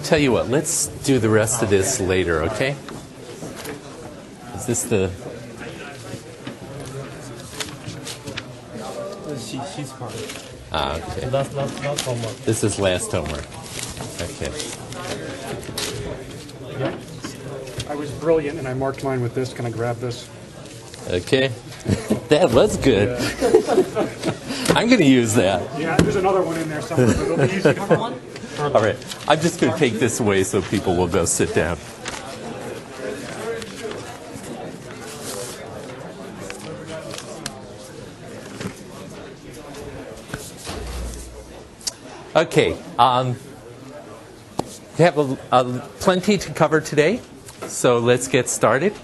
Tell you what, let's do the rest of this later, okay? Is this the... She's part. Okay. Last homework. This is last homework. Okay. Yeah. I was brilliant, and I marked mine with this. Can I grab this? Okay. That was good. Yeah. I'm going to use that. Yeah, there's another one in there somewhere, but it'll be easy to find. All right. I'm just going to take this away so people will go sit down. Okay. We have plenty to cover today, so let's get started.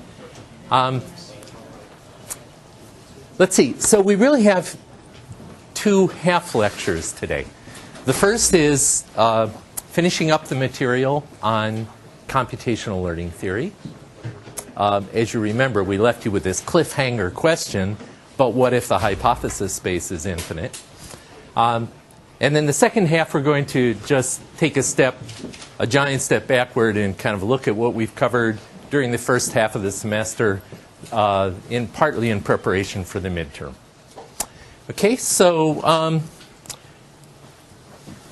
Let's see. So we really have two half lectures today. The first is finishing up the material on computational learning theory. As you remember, we left you with this cliffhanger question, but what if the hypothesis space is infinite? And then the second half, we're going to just take a giant step backward and kind of look at what we've covered during the first half of the semester, partly in preparation for the midterm. Okay, so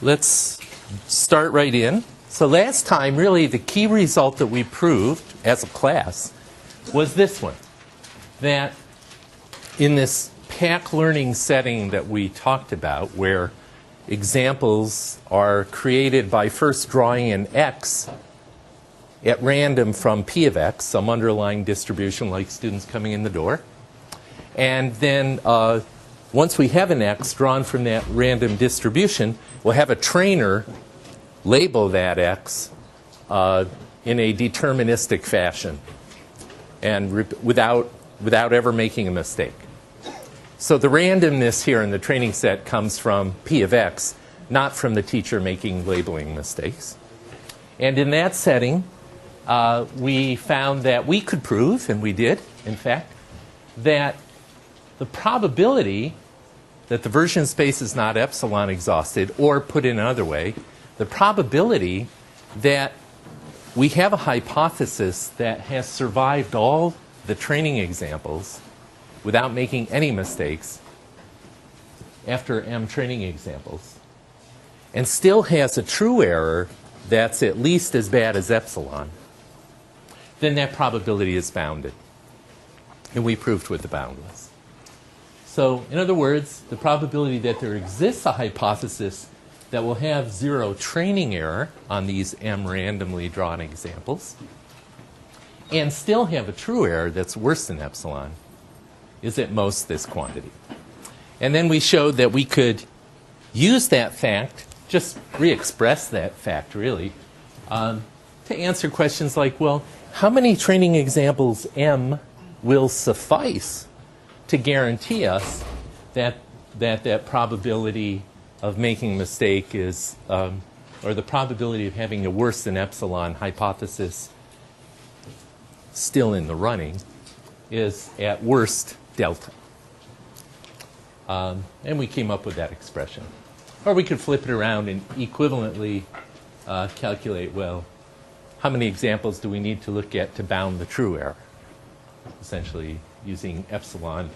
let's start right in. So last time, really, the key result that we proved as a class was this one, that in this PAC learning setting that we talked about, where examples are created by first drawing an X at random from P of X, some underlying distribution like students coming in the door. And then once we have an X drawn from that random distribution, we'll have a trainer label that X in a deterministic fashion and without ever making a mistake. So the randomness here in the training set comes from P of X, not from the teacher making labeling mistakes. And in that setting, we found that we could prove, and we did, in fact, that the probability that the version space is not epsilon exhausted, or put in another way, the probability that we have a hypothesis that has survived all the training examples without making any mistakes after M training examples, and still has a true error that's at least as bad as epsilon, then that probability is bounded. And we proved what the bound was. So, in other words, the probability that there exists a hypothesis that will have zero training error on these M randomly drawn examples and still have a true error that's worse than epsilon is at most this quantity. And then we showed that we could use that fact, just re-express that fact really, to answer questions like, well, how many training examples M will suffice to guarantee us that probability of making a mistake is, or the probability of having a worse than epsilon hypothesis still in the running is at worst delta. And we came up with that expression. Or we could flip it around and equivalently calculate, well, how many examples do we need to look at to bound the true error? Essentially using epsilon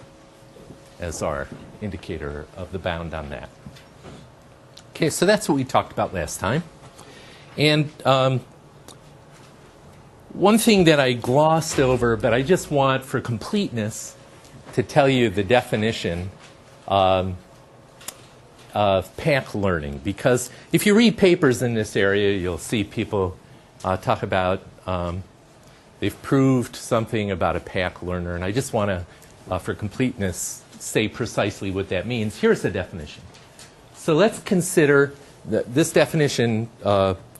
as our indicator of the bound on that. Okay, so that's what we talked about last time. And one thing that I glossed over, but I just want for completeness to tell you the definition of PAC learning. Because if you read papers in this area, you'll see people talk about they've proved something about a PAC learner. And I just want to, for completeness, say precisely what that means. Here's the definition. So let's consider that this definition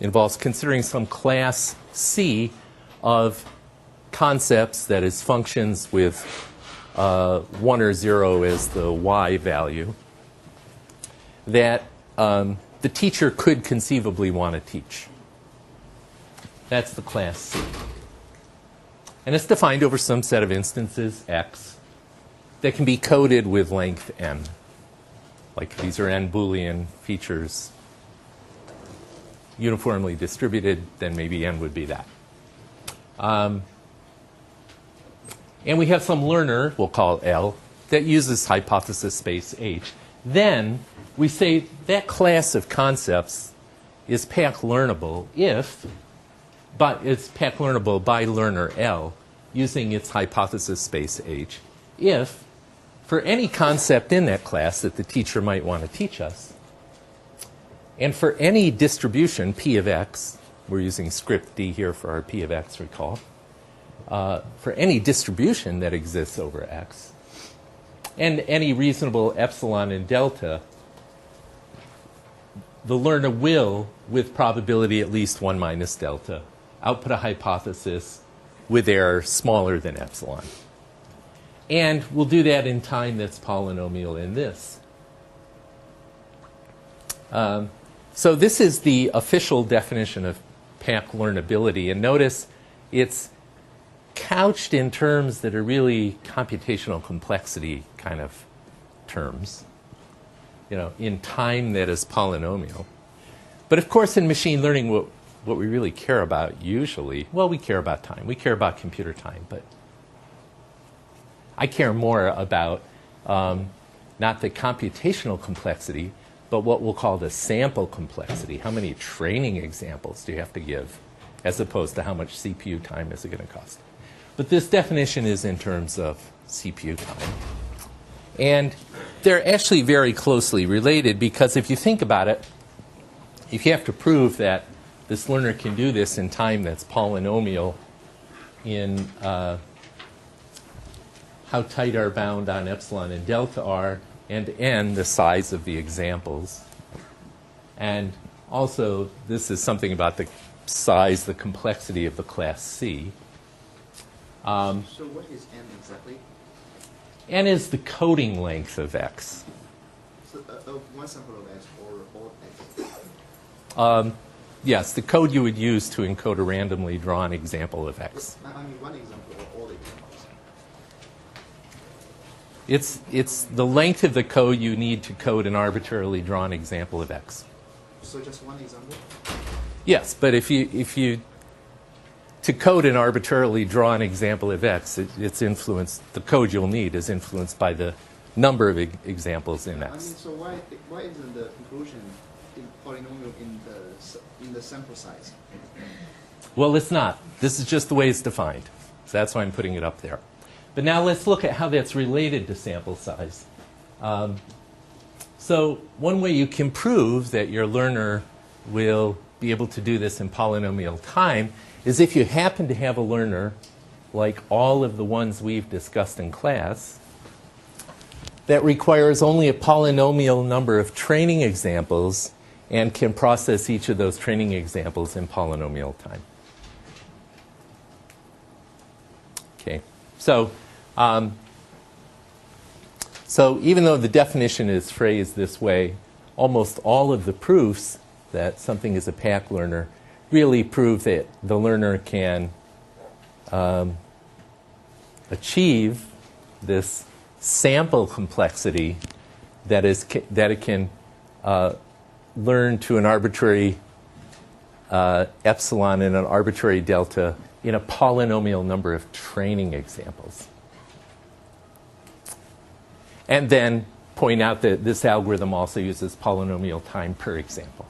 involves considering some class C of concepts, that is, functions with 1 or 0 as the y value, that the teacher could conceivably want to teach. That's the class C. And it's defined over some set of instances, X. that can be coded with length n. Like these are n Boolean features uniformly distributed, then maybe n would be that. And we have some learner, we'll call L, that uses hypothesis space H. Then we say that class of concepts is PAC learnable if, but it's PAC learnable by learner L using its hypothesis space H if, for any concept in that class that the teacher might want to teach us, and for any distribution P of x, we're using script D here for our P of x, recall, for any distribution that exists over x, and any reasonable epsilon and delta, the learner will, with probability at least 1 minus delta, output a hypothesis with error smaller than epsilon. And we'll do that in time that's polynomial in this. So this is the official definition of PAC learnability. And notice it's couched in terms that are really computational complexity kind of terms, you know, in time that is polynomial. But of course, in machine learning, what we really care about usually, well, we care about time. We care about computer time, but I care more about not the computational complexity, but what we'll call the sample complexity. How many training examples do you have to give, as opposed to how much CPU time is it going to cost? But this definition is in terms of CPU time. And they're actually very closely related because if you think about it, if you have to prove that this learner can do this in time that's polynomial in how tight our bound on epsilon and delta are, and n, the size of the examples. And also, this is something about the size, the complexity of the class C. So what is n exactly? N is the coding length of x. So one sample of x or all x? Yes, the code you would use to encode a randomly drawn example of x. I mean one example or all examples? It's the length of the code you need to code an arbitrarily drawn example of x. So just one example? Yes, but if you to code an arbitrarily drawn example of x, it's influenced. The code you'll need is influenced by the number of examples in I mean, x. so why isn't the conclusion in polynomial in the sample size? Well, it's not. This is just the way it's defined. So that's why I'm putting it up there. But now let's look at how that's related to sample size. So one way you can prove that your learner will be able to do this in polynomial time is if you happen to have a learner, like all of the ones we've discussed in class, that requires only a polynomial number of training examples and can process each of those training examples in polynomial time. Okay, so even though the definition is phrased this way, almost all of the proofs that something is a PAC learner really prove that the learner can achieve this sample complexity that it can learn to an arbitrary epsilon and an arbitrary delta in a polynomial number of training examples. And then point out that this algorithm also uses polynomial time per example.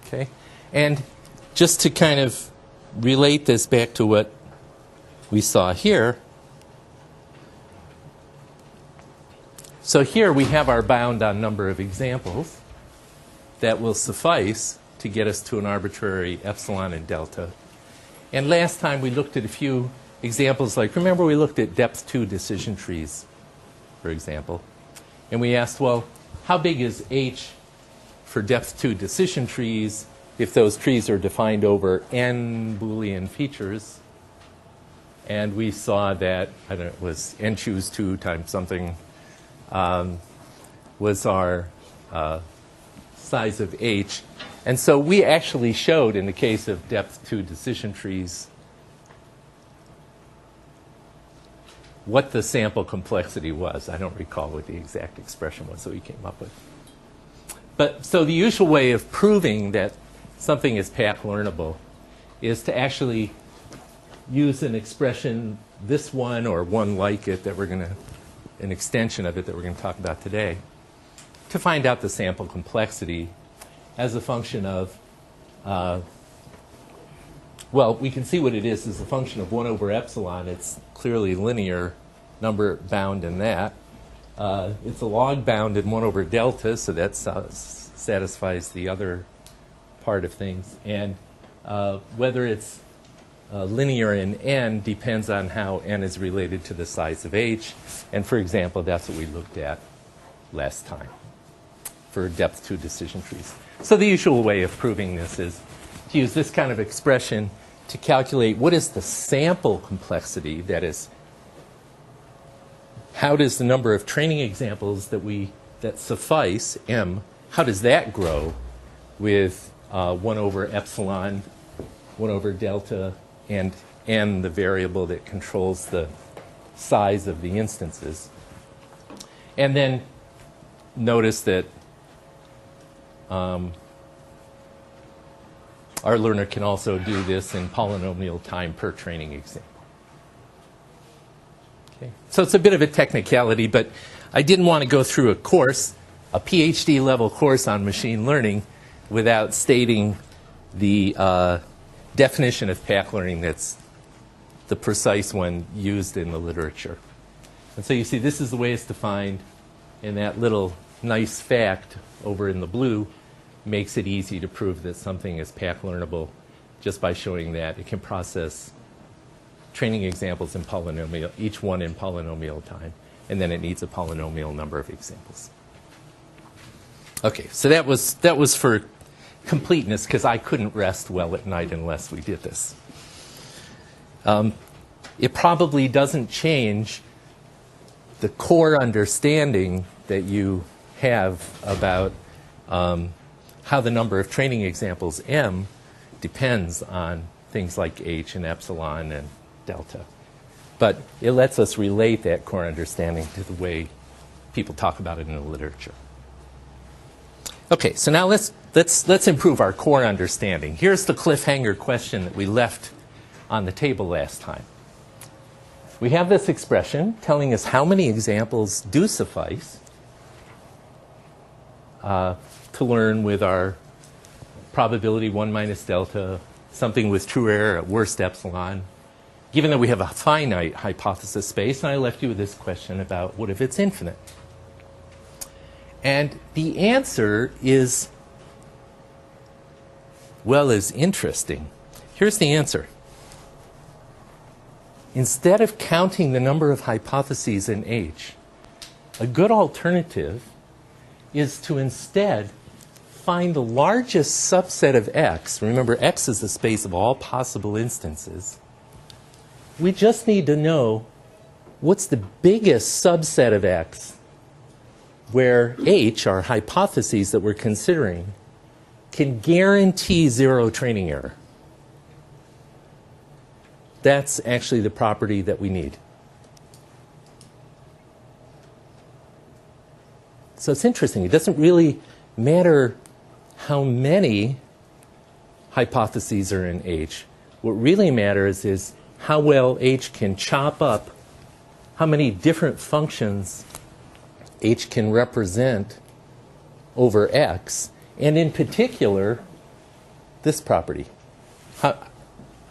Okay? And just to kind of relate this back to what we saw here, so here we have our bound on number of examples that will suffice to get us to an arbitrary epsilon and delta. And last time we looked at a few examples, like remember we looked at depth 2 decision trees, for example. And we asked, well, how big is H for depth 2 decision trees if those trees are defined over n Boolean features? And we saw that, I don't know, it was n choose 2 times something was our size of H. And so we actually showed in the case of depth 2 decision trees what the sample complexity was. I don't recall what the exact expression was that we came up with. But so the usual way of proving that something is path learnable is to actually use an expression, this one or one like it, that we're going to, an extension of it that we're going to talk about today, to find out the sample complexity as a function of, well, we can see what it is as a function of 1 over epsilon. It's clearly linear number bound in that. It's a log bound in 1 over delta, so that satisfies the other part of things. And whether it's linear in n depends on how n is related to the size of h. And for example, that's what we looked at last time for depth 2 decision trees. So the usual way of proving this is to use this kind of expression to calculate what is the sample complexity, that is, how does the number of training examples that suffice, m, how does that grow with 1 over epsilon, 1 over delta, and n, the variable that controls the size of the instances. And then notice that our learner can also do this in polynomial time per training example. Okay. So it's a bit of a technicality, but I didn't want to go through a course, a PhD level course on machine learning, without stating the definition of path learning that's the precise one used in the literature. And so you see this is the way it's defined, and that little nice fact over in the blue makes it easy to prove that something is path learnable just by showing that it can process training examples in polynomial, each one in polynomial time, and then it needs a polynomial number of examples. Okay, so that was for completeness, because I couldn't rest well at night unless we did this. It probably doesn't change the core understanding that you have about how the number of training examples m depends on things like h and epsilon and delta. But it lets us relate that core understanding to the way people talk about it in the literature. Okay, so now let's improve our core understanding. Here's the cliffhanger question that we left on the table last time. We have this expression telling us how many examples do suffice to learn with our probability 1 minus delta, something with true error at worst epsilon, given that we have a finite hypothesis space. And I left you with this question about what if it's infinite? And the answer is, well, is interesting. Here's the answer. Instead of counting the number of hypotheses in H, a good alternative is to instead find the largest subset of X. Remember, X is the space of all possible instances. We just need to know what's the biggest subset of X where H, our hypotheses that we're considering, can guarantee zero training error. That's actually the property that we need. So it's interesting. It doesn't really matter how many hypotheses are in H. What really matters is how well H can chop up how many different functions H can represent over X, and in particular, this property.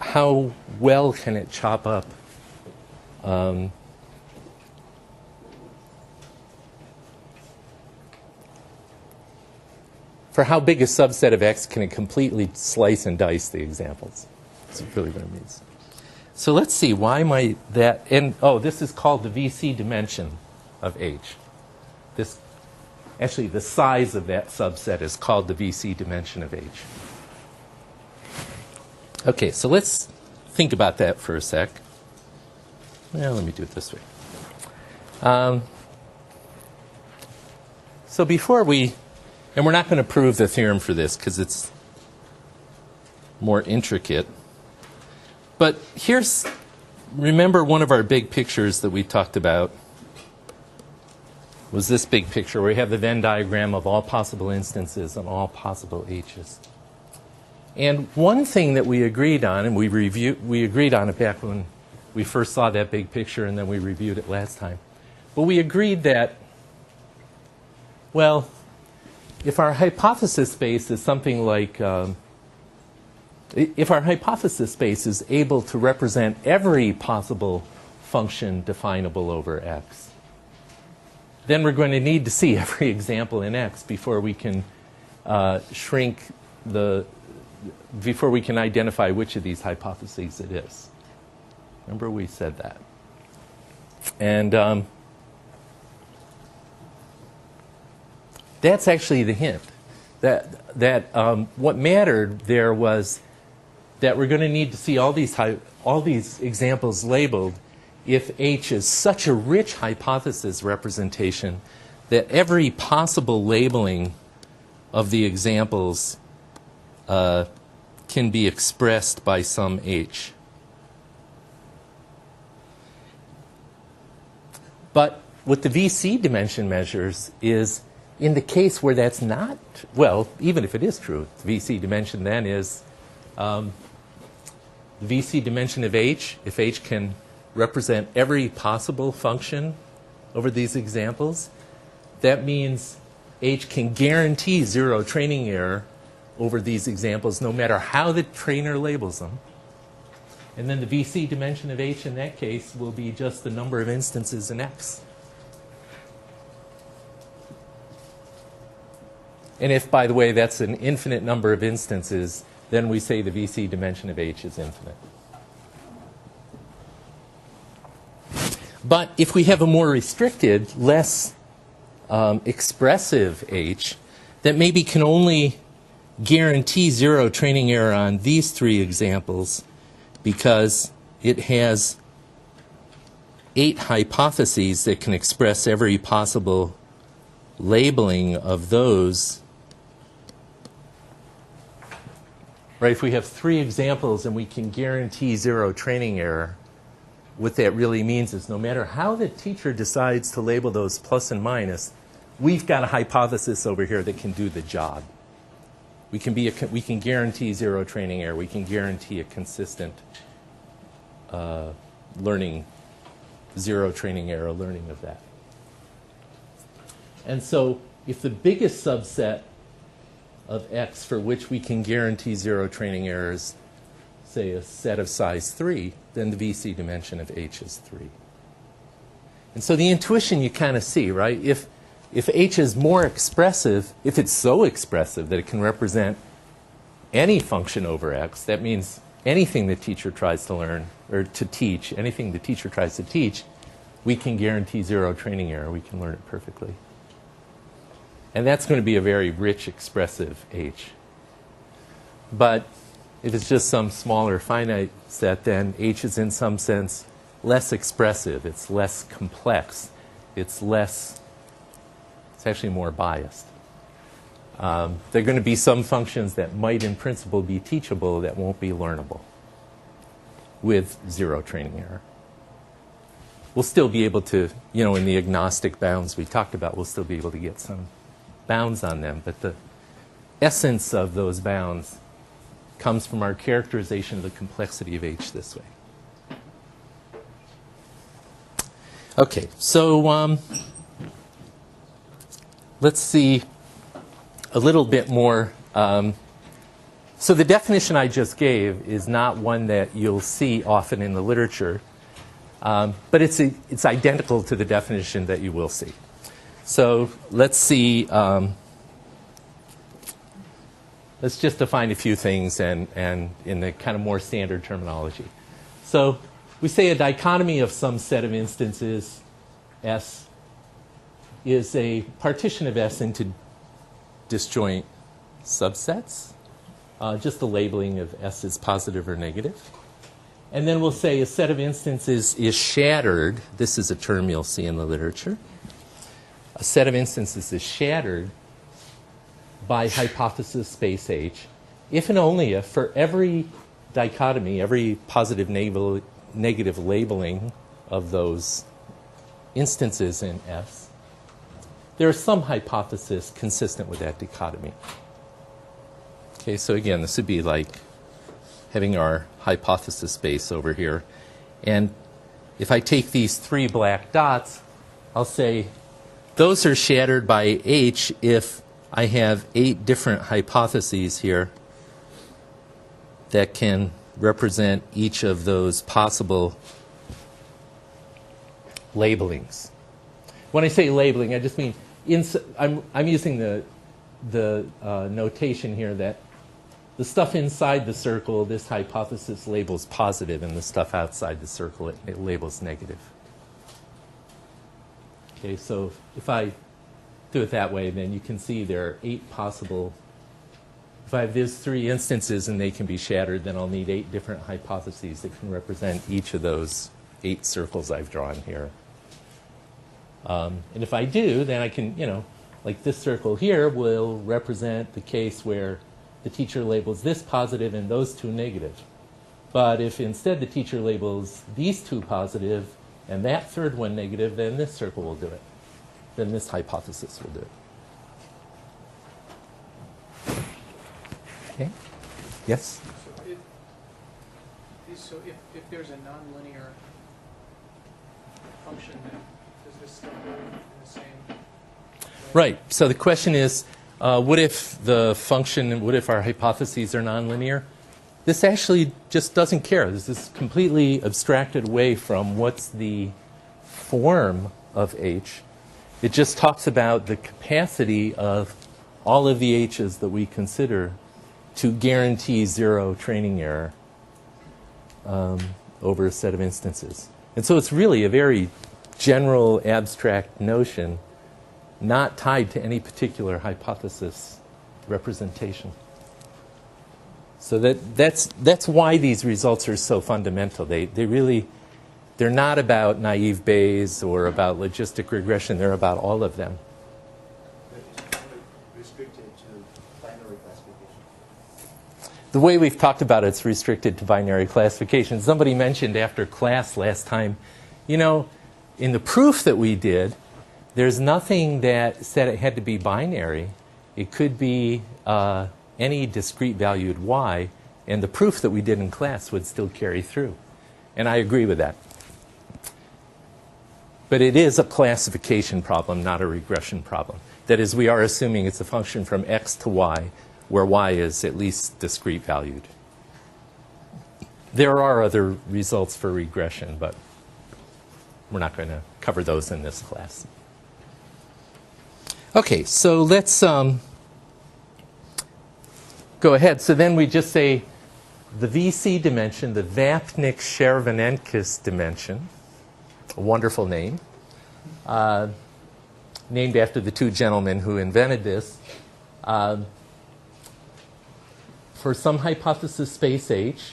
How well can it chop up for how big a subset of X can it completely slice and dice the examples? That's really what it means. So let's see, why might that, and oh, this is called the VC dimension of H. This, actually, the size of that subset is called the VC dimension of H. Okay, so let's think about that for a sec. Well, let me do it this way. So before we, and we're not going to prove the theorem for this because it's more intricate, but here's remember one of our big pictures that we talked about was this big picture where we have the Venn diagram of all possible instances and all possible H's. And one thing that we agreed on, and we agreed on it back when we first saw that big picture and then we reviewed it last time. But we agreed that, well, if our hypothesis space is something like, if our hypothesis space is able to represent every possible function definable over X, then we're going to need to see every example in X before we can before we can identify which of these hypotheses it is. Remember we said that. And that's actually the hint. That what mattered there was that we're going to need to see all these examples labeled if H is such a rich hypothesis representation that every possible labeling of the examples can be expressed by some H. But what the VC dimension measures is in the case where that's not, well, even if it is true, the VC dimension then is the VC dimension of H, if H can represent every possible function over these examples, that means H can guarantee zero training error over these examples no matter how the trainer labels them. And then the VC dimension of H in that case will be just the number of instances in X. And if, by the way, that's an infinite number of instances, then we say the VC dimension of H is infinite. But if we have a more restricted, less expressive H that maybe can only guarantee zero training error on these three examples because it has 8 hypotheses that can express every possible labeling of those. Right, if we have 3 examples and we can guarantee zero training error, what that really means is no matter how the teacher decides to label those plus and minus, we've got a hypothesis over here that can do the job. We can guarantee zero training error. We can guarantee a consistent learning, zero training error learning of that. And so if the biggest subset of X for which we can guarantee zero training errors, say a set of size 3, then the VC dimension of H is 3. And so the intuition you kind of see, right? If H is more expressive, if it's so expressive that it can represent any function over X, that means anything the teacher tries to learn or to teach, anything the teacher tries to teach, we can guarantee zero training error. We can learn it perfectly. And that's going to be a very rich, expressive H. But if it's just some smaller finite set, then H is in some sense less expressive. It's less complex. It's actually more biased. There are going to be some functions that might in principle be teachable that won't be learnable with zero training error. We'll still be able to, in the agnostic bounds we talked about, we'll still be able to get some bounds on them. But the essence of those bounds comes from our characterization of the complexity of H this way. Okay, so let's see a little bit more. So the definition I just gave is not one that you'll see often in the literature, but it's identical to the definition that you will see. So let's see. Let's just define a few things and in the kind of more standard terminology. So we say a dichotomy of some set of instances, S, is a partition of S into disjoint subsets. Just the labeling of S as positive or negative. And then we'll say a set of instances is shattered. This is a term you'll see in the literature. A set of instances is shattered by hypothesis space H if and only if for every dichotomy, every positive negative labeling of those instances in S, there is some hypothesis consistent with that dichotomy. Okay, so again, this would be like having our hypothesis space over here. And if I take these 3 black dots, I'll say those are shattered by H if I have 8 different hypotheses here that can represent each of those possible labelings. When I say labeling, I just mean I'm using the notation here that the stuff inside the circle, this hypothesis labels positive, and the stuff outside the circle, it labels negative. Okay, so if I do it that way, then you can see there are 8 possible. If I have these 3 instances and they can be shattered, then I'll need 8 different hypotheses that can represent each of those 8 circles I've drawn here. And if I do, then I can, like this circle here will represent the case where the teacher labels this positive and those 2 negative. But if instead the teacher labels these 2 positive and that 3rd one negative, then this circle will do it. Then this hypothesis will do it. Okay? Yes? So if there's a nonlinear function, then does this still go in the same way? Right. So the question is, what if our hypotheses are nonlinear? This actually just doesn't care. This is completely abstracted away from what's the form of H. It just talks about the capacity of all of the H's that we consider to guarantee 0 training error over a set of instances. And so it's really a very general, abstract notion, not tied to any particular hypothesis representation. So that's why these results are so fundamental. They're not about naive Bayes or about logistic regression. They're about all of them. Restricted to binary classification. The way we've talked about it's restricted to binary classification. Somebody mentioned after class last time, in the proof that we did, there's nothing that said it had to be binary. It could be any discrete valued y, and the proof that we did in class would still carry through. And I agree with that. But it is a classification problem, not a regression problem. That is, we are assuming it's a function from x to y, where y is at least discrete valued. There are other results for regression, but we're not going to cover those in this class. Okay, so let's go ahead. So then we just say the VC dimension, the Vapnik-Chervonenkis dimension, a wonderful name, named after the 2 gentlemen who invented this, for some hypothesis space H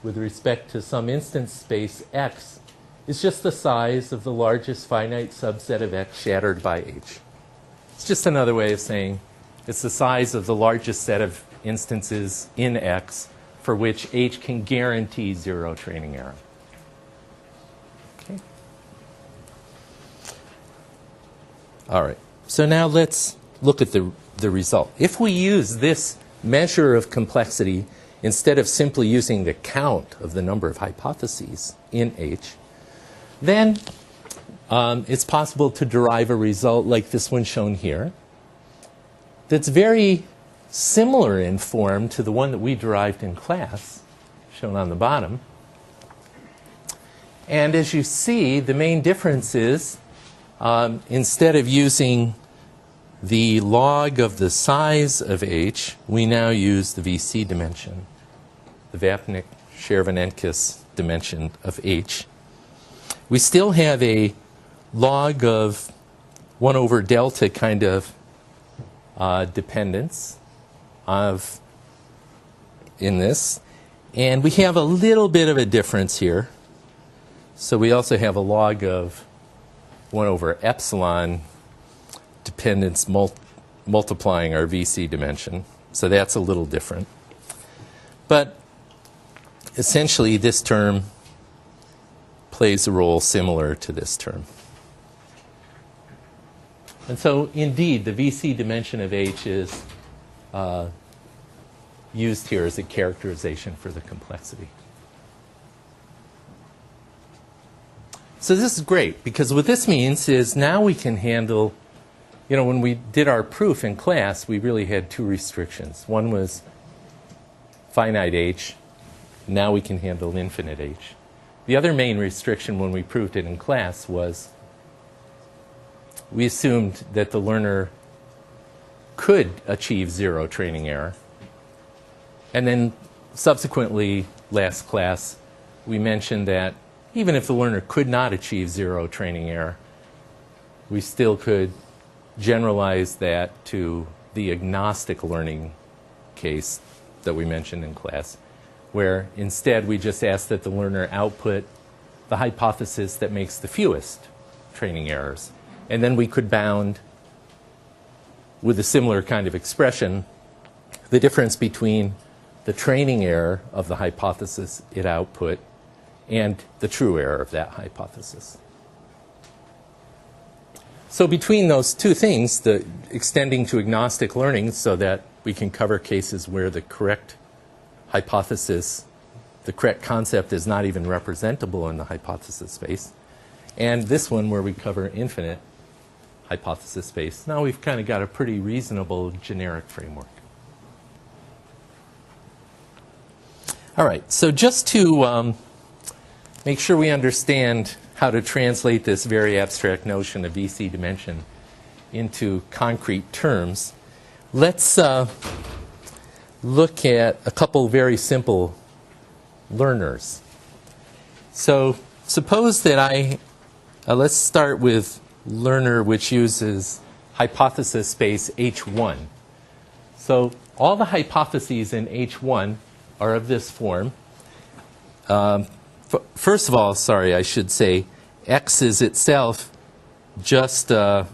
with respect to some instance space X is just the size of the largest finite subset of X shattered by H. It's just another way of saying it's the size of the largest set of instances in X for which H can guarantee 0 training error. Okay. All right. So now let's look at the result. If we use this measure of complexity instead of simply using the count of the number of hypotheses in H, then it's possible to derive a result like this one shown here that's very similar in form to the one that we derived in class, shown on the bottom. And as you see, the main difference is instead of using the log of the size of H, we now use the VC dimension, the Vapnik-Chervonenkis dimension of H. We still have a log of 1 over delta kind of dependence in this. And we have a little bit of a difference here. So we also have a log of 1 over epsilon dependence multiplying our VC dimension. So that's a little different. But essentially this term plays a role similar to this term. And so, indeed, the VC dimension of H is used here as a characterization for the complexity. So this is great, because what this means is now we can handle, you know, when we did our proof in class, we really had two restrictions. One was finite H. Now we can handle infinite H. The other main restriction when we proved it in class was we assumed that the learner could achieve zero training error. And then subsequently, last class, we mentioned that even if the learner could not achieve zero training error, we still could generalize that to the agnostic learning case that we mentioned in class, where instead we just ask that the learner output the hypothesis that makes the fewest training errors. And then we could bound, with a similar kind of expression, the difference between the training error of the hypothesis it output and the true error of that hypothesis. So between those two things, the extending to agnostic learning so that we can cover cases where the correct hypothesis, the correct concept is not even representable in the hypothesis space, and this one where we cover infinite hypothesis space, now we've kind of got a pretty reasonable generic framework. All right, so just to make sure we understand how to translate this very abstract notion of VC dimension into concrete terms, let's look at a couple very simple learners. So suppose that let's start with learner which uses hypothesis space H1. So all the hypotheses in H1 are of this form. First of all, sorry, I should say, X is itself just, whoa,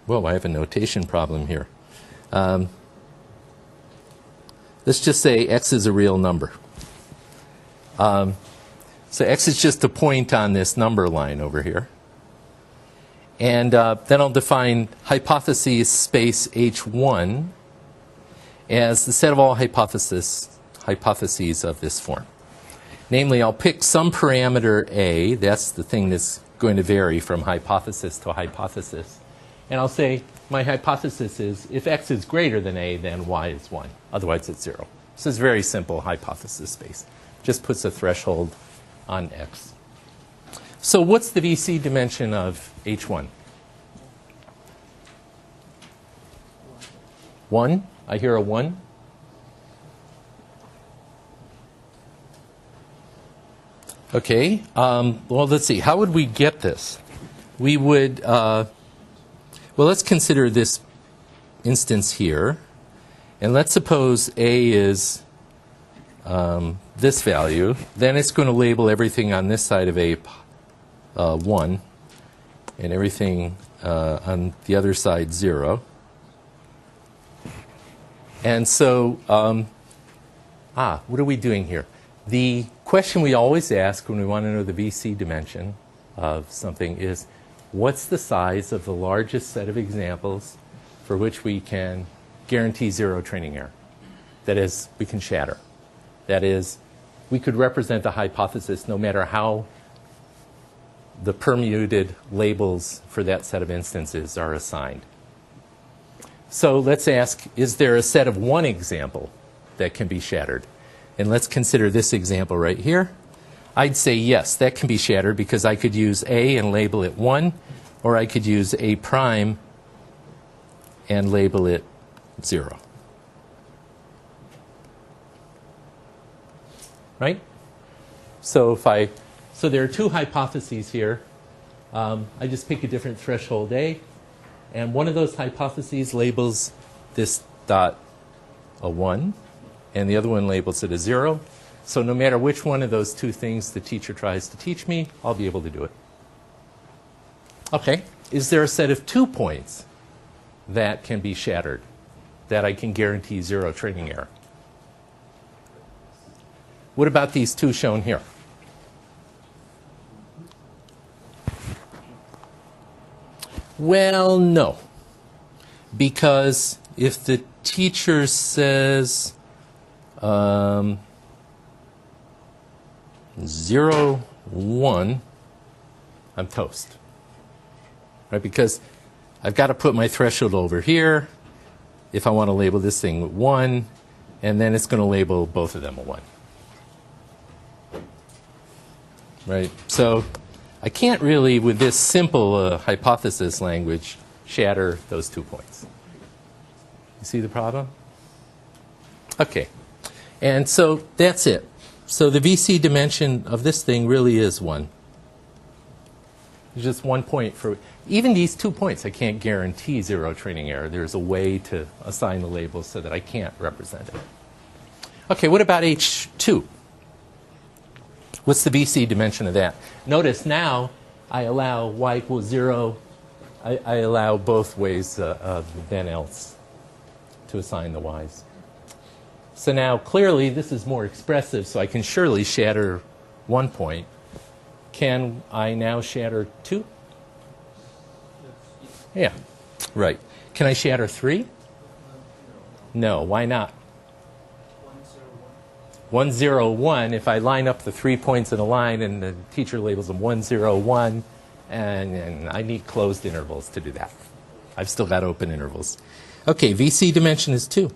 I have a notation problem here. Let's just say X is a real number. So X is just a point on this number line over here. And then I'll define hypotheses space H1 as the set of all hypotheses of this form. Namely, I'll pick some parameter A, that's the thing that's going to vary from hypothesis to hypothesis, and I'll say my hypothesis is if X is greater than A, then Y is 1. Otherwise, it's 0. This is very simple hypothesis space. Just puts a threshold on X. So what's the VC dimension of H1? 1? I hear a 1. Okay, well, let's see. How would we get this? We would, well, let's consider this instance here. And let's suppose A is this value. Then it's going to label everything on this side of A 1 and everything on the other side 0. And so, what are we doing here? The question we always ask when we want to know the VC dimension of something is, what's the size of the largest set of examples for which we can guarantee 0 training error? That is, we can shatter. That is, we could represent the hypothesis no matter how the permuted labels for that set of instances are assigned. So let's ask, is there a set of one example that can be shattered? And let's consider this example right here. I'd say yes, that can be shattered because I could use A and label it 1, or I could use A prime and label it 0. Right? So so there are two hypotheses here. I just pick a different threshold A, and one of those hypotheses labels this dot a 1, and the other one labels it a 0. So no matter which one of those two things the teacher tries to teach me, I'll be able to do it. Okay, is there a set of 2 points that can be shattered, that I can guarantee 0 training error? What about these two shown here? Well, no. Because if the teacher says 0, 1, I'm toast. Right? Because I've got to put my threshold over here if I want to label this thing 1, and then it's going to label both of them a 1. Right? So I can't really, with this simple hypothesis language, shatter those 2 points. You see the problem? Okay. And so that's it. So the VC dimension of this thing really is 1. There's just 1 point for, even these 2 points, I can't guarantee zero training error. There's a way to assign the labels so that I can't represent it. Okay, what about H2? What's the VC dimension of that? Notice now I allow y equals 0. I allow both ways than else to assign the y's. So now clearly this is more expressive, so I can surely shatter 1 point. Can I now shatter 2? Yeah, right. Can I shatter 3? No, why not? 1, 0, 1, if I line up the 3 points in a line and the teacher labels them 1, 0, 1, and I need closed intervals to do that. I've still got open intervals. Okay, VC dimension is 2.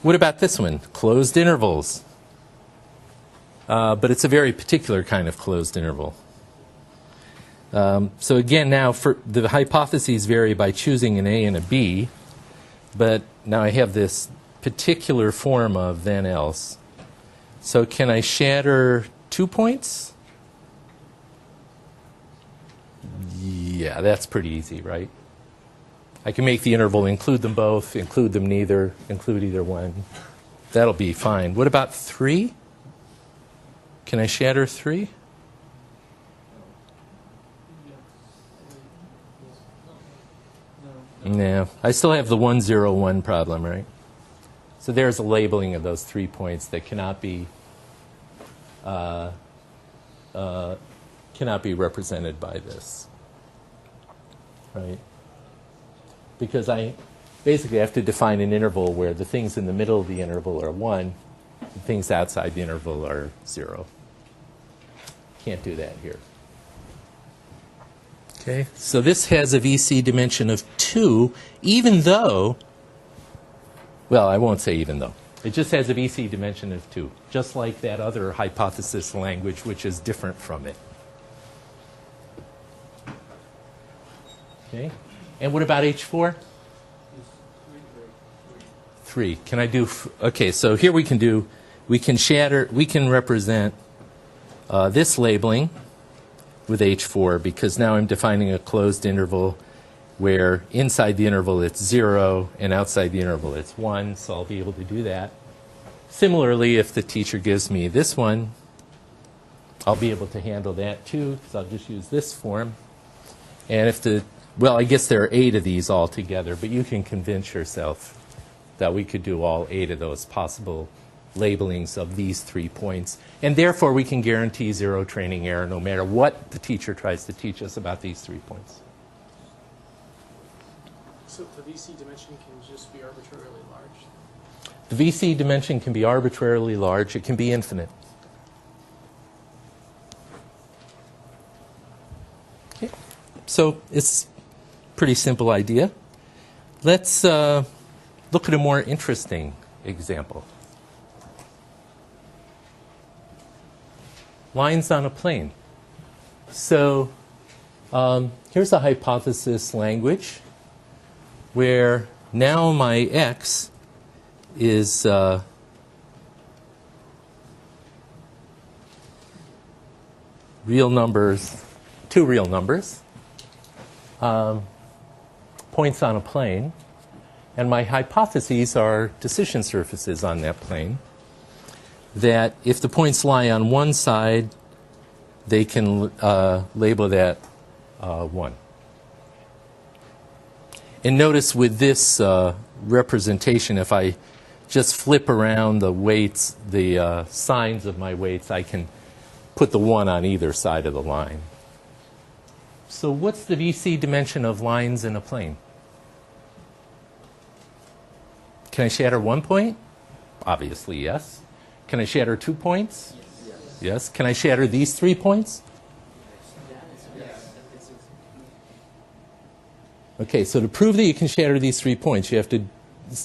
What about this one? Closed intervals. But it's a very particular kind of closed interval. So again, now for the hypotheses vary by choosing an A and a B, but now I have this particular form of then else. So can I shatter 2 points? Yeah, that's pretty easy, right? I can make the interval include them both, include them neither, include either one. That'll be fine. What about 3? Can I shatter 3? No. I still have the 1, 0, 1 problem, right? So there's a labeling of those 3 points that cannot be represented by this, right? Because I basically have to define an interval where the things in the middle of the interval are 1, and things outside the interval are 0. Can't do that here. Okay, so this has a VC dimension of 2, even though, well, I won't say even though. It just has a VC dimension of 2, just like that other hypothesis language, which is different from it. Okay, and what about H4? 3. Can I do, okay, so here we can represent this labeling with H4 because now I'm defining a closed interval where inside the interval it's 0 and outside the interval it's 1, so I'll be able to do that. Similarly, if the teacher gives me this one, I'll be able to handle that too, because I'll just use this form. And if well, I guess there are 8 of these all together, but you can convince yourself that we could do all 8 of those possible labelings of these 3 points. And therefore, we can guarantee zero training error no matter what the teacher tries to teach us about these 3 points. So the VC dimension can just be arbitrarily large? The VC dimension can be arbitrarily large. It can be infinite. Okay. So it's a pretty simple idea. Let's look at a more interesting example. Lines on a plane. So here's a hypothesis language where now my x is real numbers, 2 real numbers, points on a plane, and my hypotheses are decision surfaces on that plane. That if the points lie on one side, they can label that 1. And notice with this representation, if I just flip around the weights, the signs of my weights, I can put the 1 on either side of the line. So what's the VC dimension of lines in a plane? Can I shatter 1 point? Obviously, yes. Can I shatter 2 points? Yes. Can I shatter these 3 points? Okay, so to prove that you can shatter these 3 points, you have to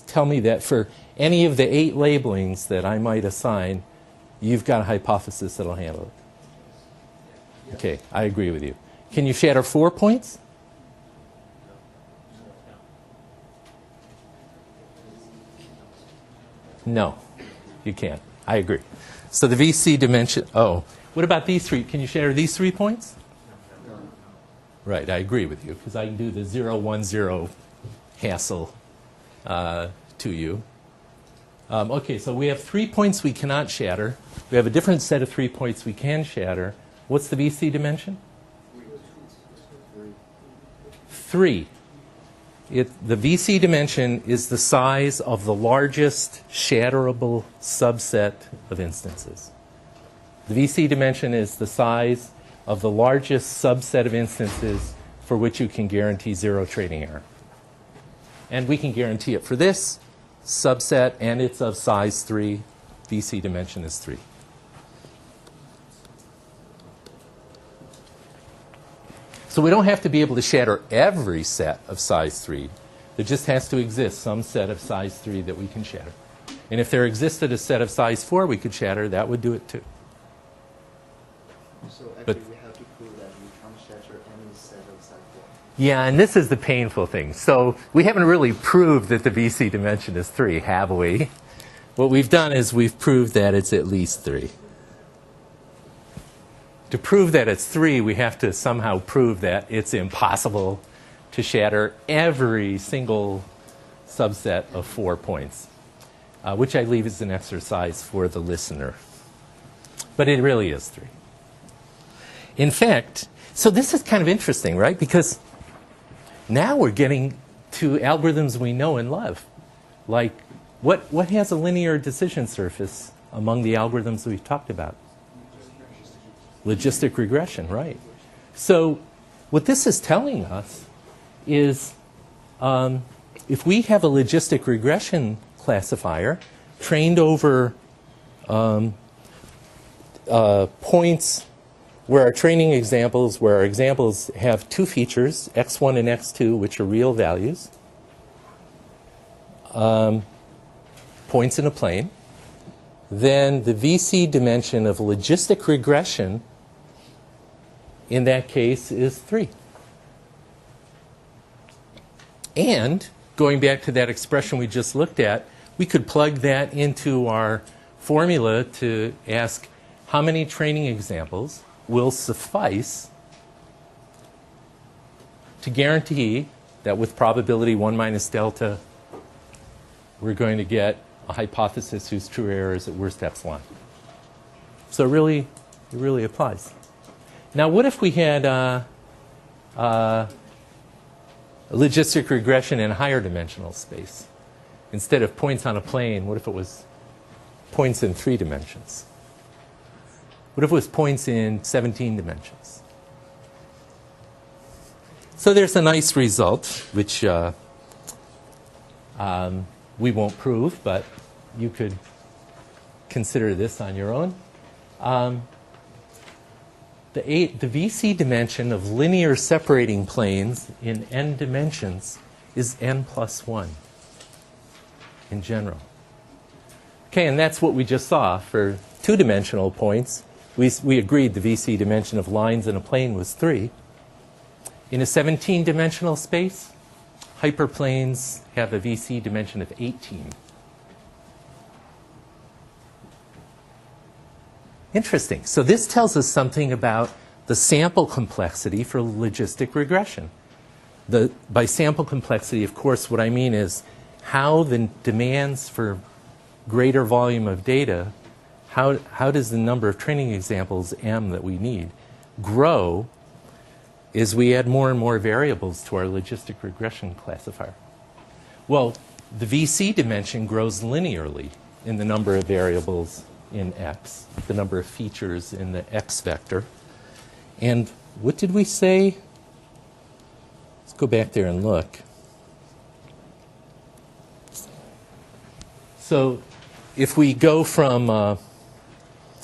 tell me that for any of the 8 labelings that I might assign, you've got a hypothesis that'll handle it. Okay, I agree with you. Can you shatter 4 points? No, you can't. I agree. So the VC dimension, oh, what about these 3? Can you shatter these 3 points? Right, I agree with you, because I can do the 0, 1, 0 hassle to you. Okay, so we have 3 points we cannot shatter. We have a different set of 3 points we can shatter. What's the VC dimension? 3. The VC dimension is the size of the largest shatterable subset of instances. The VC dimension is the size of the largest subset of instances for which you can guarantee 0 training error. And we can guarantee it for this subset, and it's of size 3. VC dimension is 3. So we don't have to be able to shatter every set of size 3. There just has to exist some set of size 3 that we can shatter. And if there existed a set of size 4 we could shatter, that would do it too. So actually But- we have to prove that we can't shatter any set of size 4. Yeah, and this is the painful thing. So we haven't really proved that the VC dimension is 3, have we? What we've done is we've proved that it's at least 3. To prove that it's 3, we have to somehow prove that it's impossible to shatter every single subset of 4 points, which I leave as an exercise for the listener. But it really is 3. In fact, so this is kind of interesting, right? Because now we're getting to algorithms we know and love. Like, what has a linear decision surface among the algorithms we've talked about? Logistic regression, right. So what this is telling us is if we have a logistic regression classifier trained over points where our training examples, where our examples have 2 features, x1 and x2, which are real values, points in a plane, then the VC dimension of logistic regression in that case is 3. And going back to that expression we just looked at, we could plug that into our formula to ask how many training examples will suffice to guarantee that with probability 1 minus delta, we're going to get a hypothesis whose true error is at worst epsilon. So it really applies. Now, what if we had logistic regression in higher dimensional space? Instead of points on a plane, what if it was points in 3 dimensions? What if it was points in 17 dimensions? So there's a nice result, which we won't prove, but you could consider this on your own. The VC dimension of linear separating planes in n dimensions is n plus 1 in general. Okay, and that's what we just saw for 2-dimensional points. We agreed the VC dimension of lines in a plane was 3. In a 17-dimensional space, hyperplanes have a VC dimension of 18. Interesting. So this tells us something about the sample complexity for logistic regression. By sample complexity, of course, what I mean is how the demands for greater volume of data, how does the number of training examples, M, that we need, grow as we add more and more variables to our logistic regression classifier? Well, the VC dimension grows linearly in the number of variables in X, the number of features in the X vector. And what did we say Let's go back there and look. So if we go from,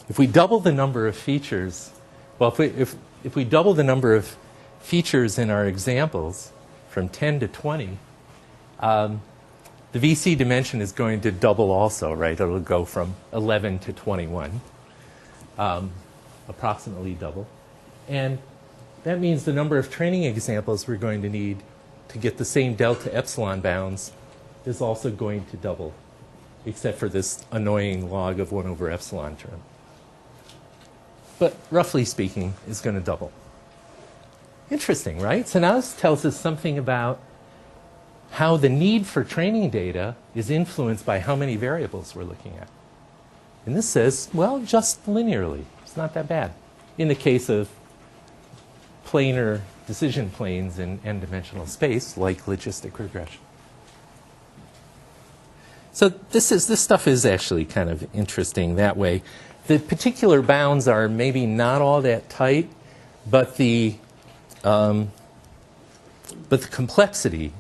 if we double the number of features, well, if we double the number of features in our examples from 10 to 20, the VC dimension is going to double also, right? It'll go from 11 to 21, approximately double. And that means the number of training examples we're going to need to get the same delta epsilon bounds is also going to double, except for this annoying log of 1 over epsilon term. But roughly speaking, is going to double. Interesting, right? So now this tells us something about how the need for training data is influenced by how many variables we're looking at. And this says, well, just linearly. It's not that bad in the case of planar decision planes in n-dimensional space, like logistic regression. So this stuff is actually kind of interesting that way. The particular bounds are maybe not all that tight, but the complexity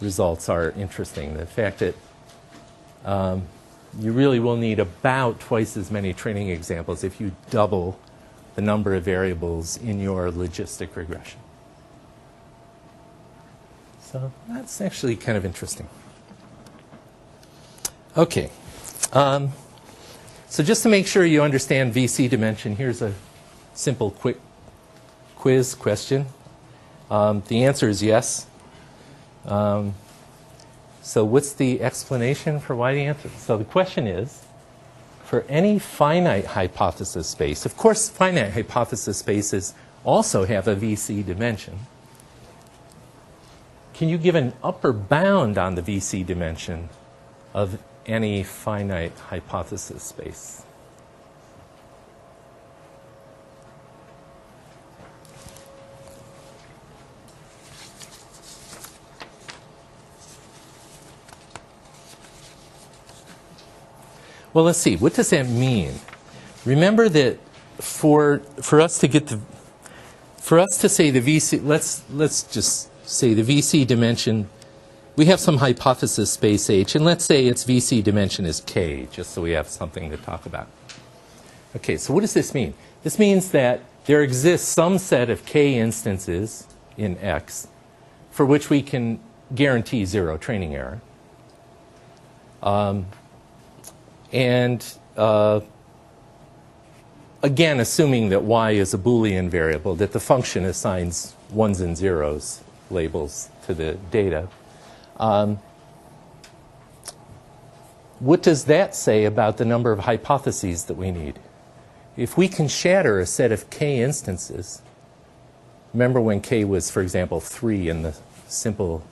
results are interesting. The fact that you really will need about twice as many training examples if you double the number of variables in your logistic regression. So that's actually kind of interesting. Okay. So just to make sure you understand VC dimension, here's a simple quick quiz question. The answer is yes. So what's the explanation for why the answer? So the question is, for any finite hypothesis space, of course finite hypothesis spaces also have a VC dimension. Can you give an upper bound on the VC dimension of any finite hypothesis space? Well, let's see. What does that mean? Remember that for us to get for us to say the VC, let's just say the VC dimension. We have some hypothesis space H, and let's say its VC dimension is K, just so we have something to talk about. Okay, so what does this mean? This means that there exists some set of K instances in X for which we can guarantee zero training error. Again, assuming that y is a Boolean variable, that the function assigns ones and zeros labels to the data. What does that say about the number of hypotheses that we need? If we can shatter a set of K instances, remember when K was, for example, 3 in the simple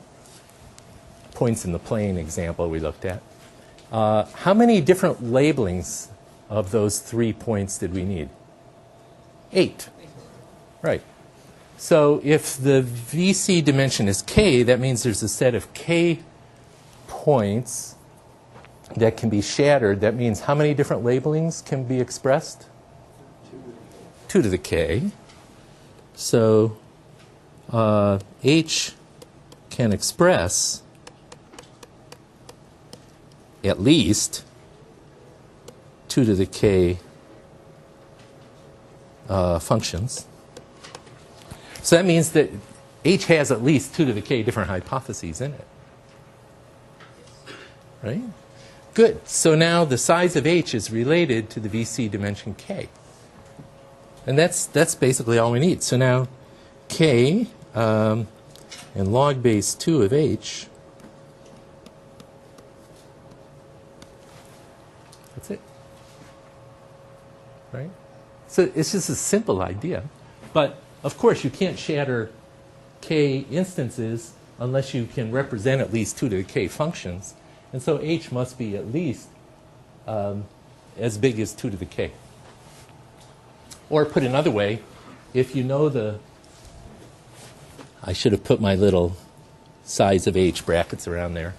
points in the plane example we looked at, how many different labelings of those 3 points did we need? 8. Right. So if the VC dimension is K, that means there's a set of K points that can be shattered. That means how many different labelings can be expressed? 2 to the K. So H can express at least 2 to the K functions. So that means that H has at least 2 to the K different hypotheses in it. Right? Good. So now the size of H is related to the VC dimension K. And that's basically all we need. So now K and log base 2 of H, that's it. Right? So it's just a simple idea. But of course, you can't shatter K instances unless you can represent at least 2 to the K functions. And so H must be at least as big as 2 to the K. Or put another way, if you know the, I should have put my little size of H brackets around there.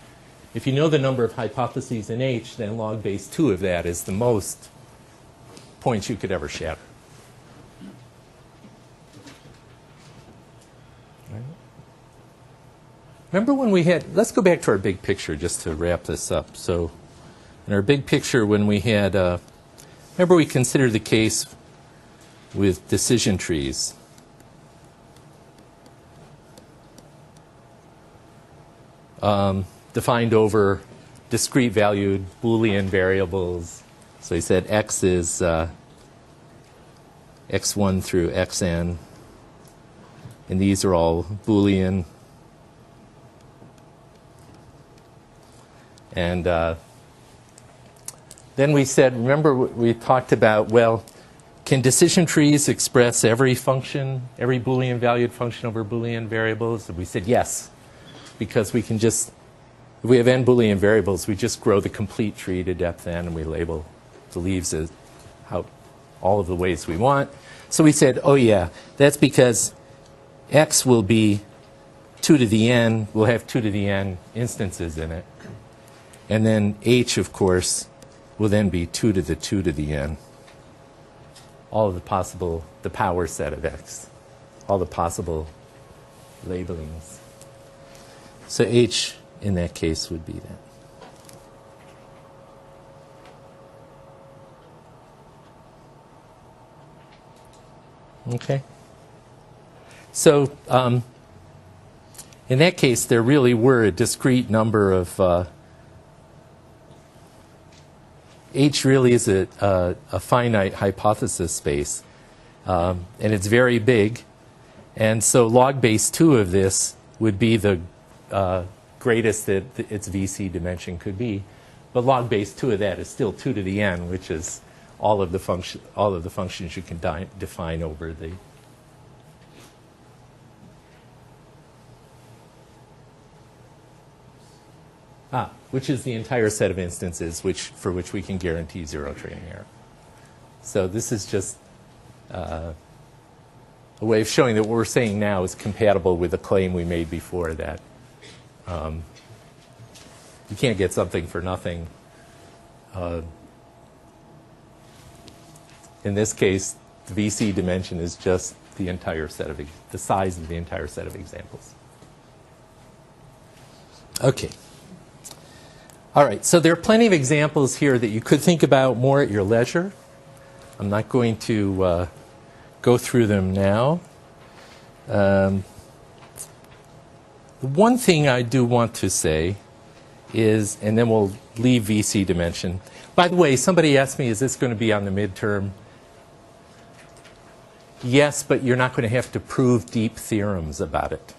If you know the number of hypotheses in H, then log base 2 of that is the most points you could ever shatter. Right? remember when we had, let's go back to our big picture just to wrap this up. So in our big picture when we had, remember we considered the case with decision trees. Defined over discrete valued Boolean variables. So he said x is x1 through xn, and these are all Boolean. And then we said, remember we talked about, well, can decision trees express every function, every Boolean valued function over Boolean variables? And we said yes, because we can just, if we have n Boolean variables, we just grow the complete tree to depth n, and we label the leaves as all of the ways we want. So we said, oh yeah, that's because x will be 2 to the n, we'll have 2 to the n instances in it. And then h, of course, will then be 2 to the 2 to the n. All of the possible, the power set of x. All the possible labelings. So h, in that case, would be that. Okay. So in that case, there really were a discrete number of H really is a finite hypothesis space, and it's very big. And so log base 2 of this would be the greatest that its VC dimension could be. But log base 2 of that is still 2 to the n, which is all of the functions you can define over the. Which is the entire set of instances for which we can guarantee zero training error. So this is just a way of showing that what we're saying now is compatible with the claim we made before, that you can't get something for nothing. In this case, the VC dimension is just the entire set of the size of the entire set of examples. Okay. All right, so there are plenty of examples here that you could think about more at your leisure. I'm not going to go through them now. The one thing I do want to say is, and then we'll leave VC dimension. By the way, somebody asked me, is this going to be on the midterm? Yes, but you're not going to have to prove deep theorems about it.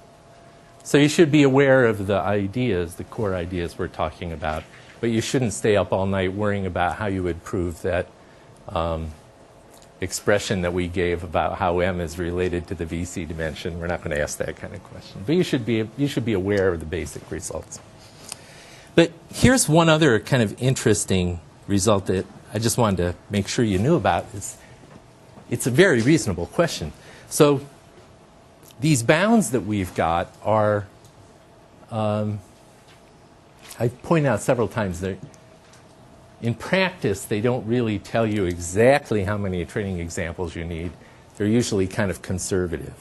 So you should be aware of the ideas, the core ideas we're talking about, but you shouldn't stay up all night worrying about how you would prove that expression that we gave about how m is related to the VC dimension. We're not going to ask that kind of question. But you should be aware of the basic results. But here's one other kind of interesting result that I just wanted to make sure you knew about. It's a very reasonable question. So these bounds that we've got are, I've pointed out several times, that in practice, they don't really tell you exactly how many training examples you need. They're usually kind of conservative.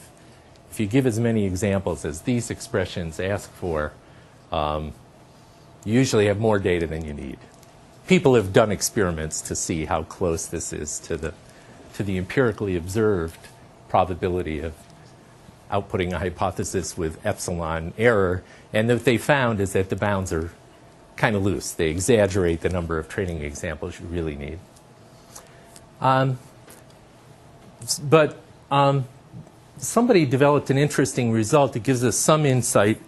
If you give as many examples as these expressions ask for, you usually have more data than you need. People have done experiments to see how close this is to the empirically observed probability of outputting a hypothesis with epsilon error. And what they found is that the bounds are kind of loose. They exaggerate the number of training examples you really need. Somebody developed an interesting result that gives us some insight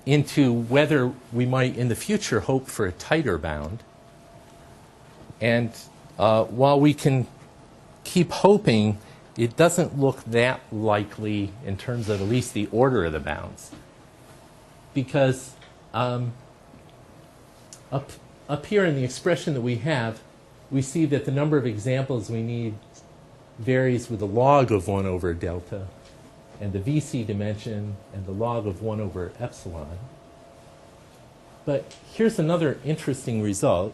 into whether we might in the future hope for a tighter bound. And while we can keep hoping, it doesn't look that likely in terms of at least the order of the bounds. Because up here in the expression that we have, we see that the number of examples we need varies with the log of 1 over delta, and the VC dimension, and the log of 1 over epsilon. But here's another interesting result,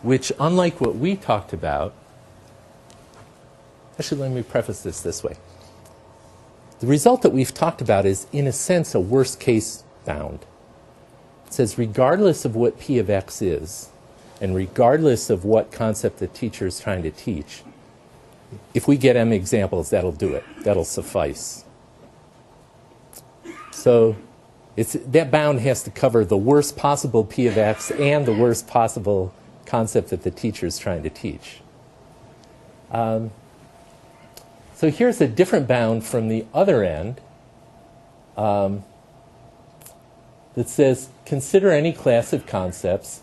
which, unlike what we talked about, actually, let me preface this way. The result that we've talked about is, in a sense, a worst case bound. It says regardless of what P of X is, and regardless of what concept the teacher is trying to teach, if we get M examples, that'll do it. That'll suffice. So that bound has to cover the worst possible P of X and the worst possible concept that the teacher is trying to teach. So here's a different bound from the other end that says consider any class of concepts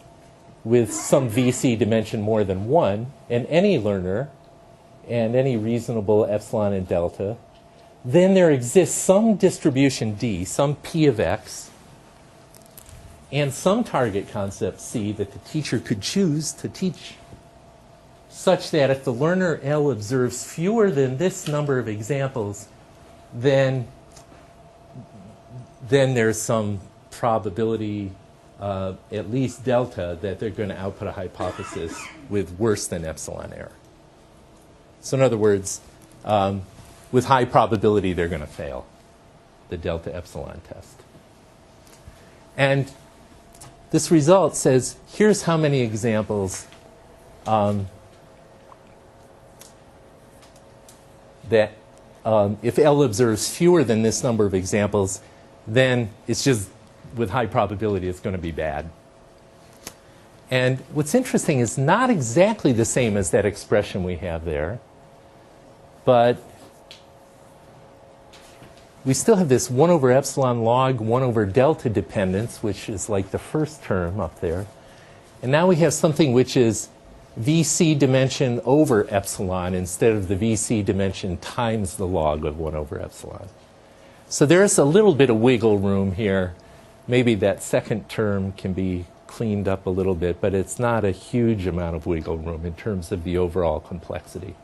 with some VC dimension more than 1, and any learner and any reasonable epsilon and delta. Then there exists some distribution D, some P of X, and some target concept C that the teacher could choose to teach, such that if the learner L observes fewer than this number of examples, then there's some probability, at least delta, that they're going to output a hypothesis with worse than epsilon error. So in other words, with high probability, they're going to fail the delta epsilon test. And this result says, here's how many examples that if L observes fewer than this number of examples, then it's just, with high probability, it's going to be bad. And what's interesting is not exactly the same as that expression we have there, but we still have this 1 over epsilon log 1 over delta dependence, which is like the first term up there. And now we have something which is VC dimension over epsilon instead of the VC dimension times the log of 1 over epsilon. So there's a little bit of wiggle room here. Maybe that second term can be cleaned up a little bit, but it's not a huge amount of wiggle room in terms of the overall complexity.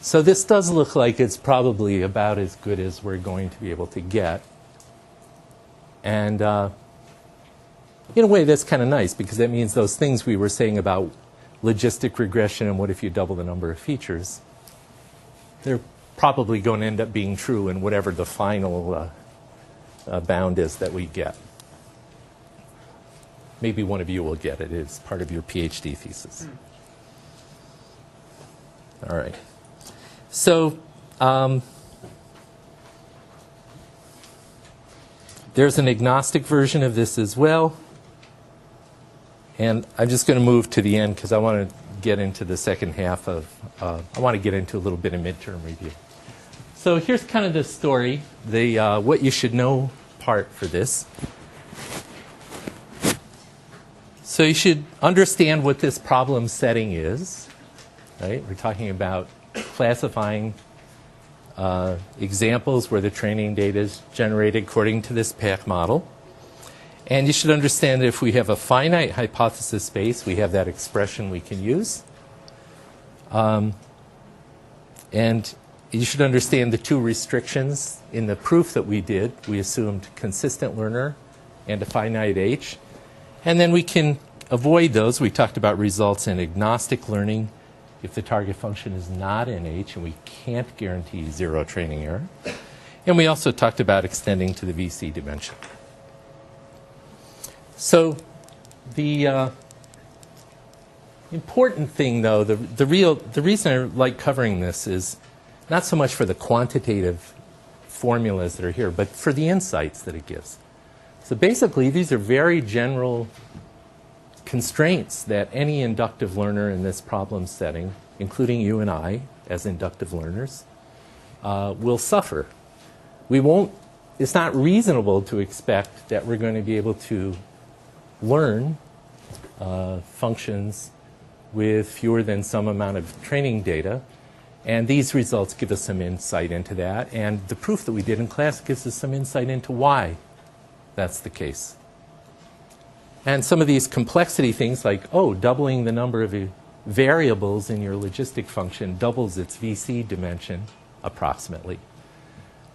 So this does look like it's probably about as good as we're going to be able to get. And in a way, that's kind of nice, because that means those things we were saying about logistic regression and what if you double the number of features, they're probably going to end up being true in whatever the final bound is that we get. Maybe one of you will get it. It's part of your PhD thesis. All right. So there's an agnostic version of this as well. And I'm just going to move to the end because I want to get into the second half of, I want to get into a little bit of midterm review. So here's kind of the story, the what you should know part for this. So you should understand what this problem setting is, right? We're talking about classifying examples where the training data is generated according to this PAC model. And you should understand that if we have a finite hypothesis space, we have that expression we can use. And you should understand the two restrictions in the proof that we did. We assumed consistent learner and a finite H. And then we can avoid those. We talked about results in agnostic learning if the target function is not in H, and we can't guarantee zero training error. And we also talked about extending to the VC dimension. So the important thing, though, the reason I like covering this is not so much for the quantitative formulas that are here, but for the insights that it gives. So basically, these are very general constraints that any inductive learner in this problem setting, including you and I as inductive learners, will suffer. It's not reasonable to expect that we're going to be able to learn functions with fewer than some amount of training data. And these results give us some insight into that. And the proof that we did in class gives us some insight into why that's the case. And some of these complexity things like, oh, doubling the number of variables in your logistic function doubles its VC dimension approximately.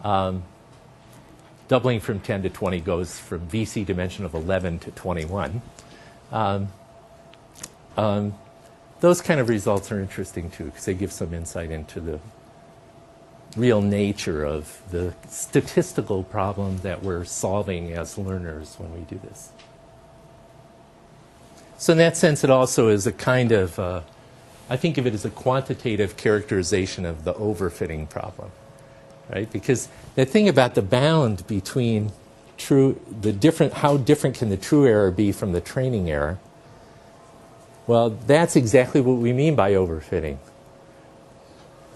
Doubling from 10 to 20 goes from VC dimension of 11 to 21. Those kind of results are interesting, too, because they give some insight into real nature of the statistical problem that we're solving as learners when we do this. So in that sense, it also is a kind of, I think of it as a quantitative characterization of the overfitting problem, right? Because the thing about the bound between how different can the true error be from the training error? Well, that's exactly what we mean by overfitting.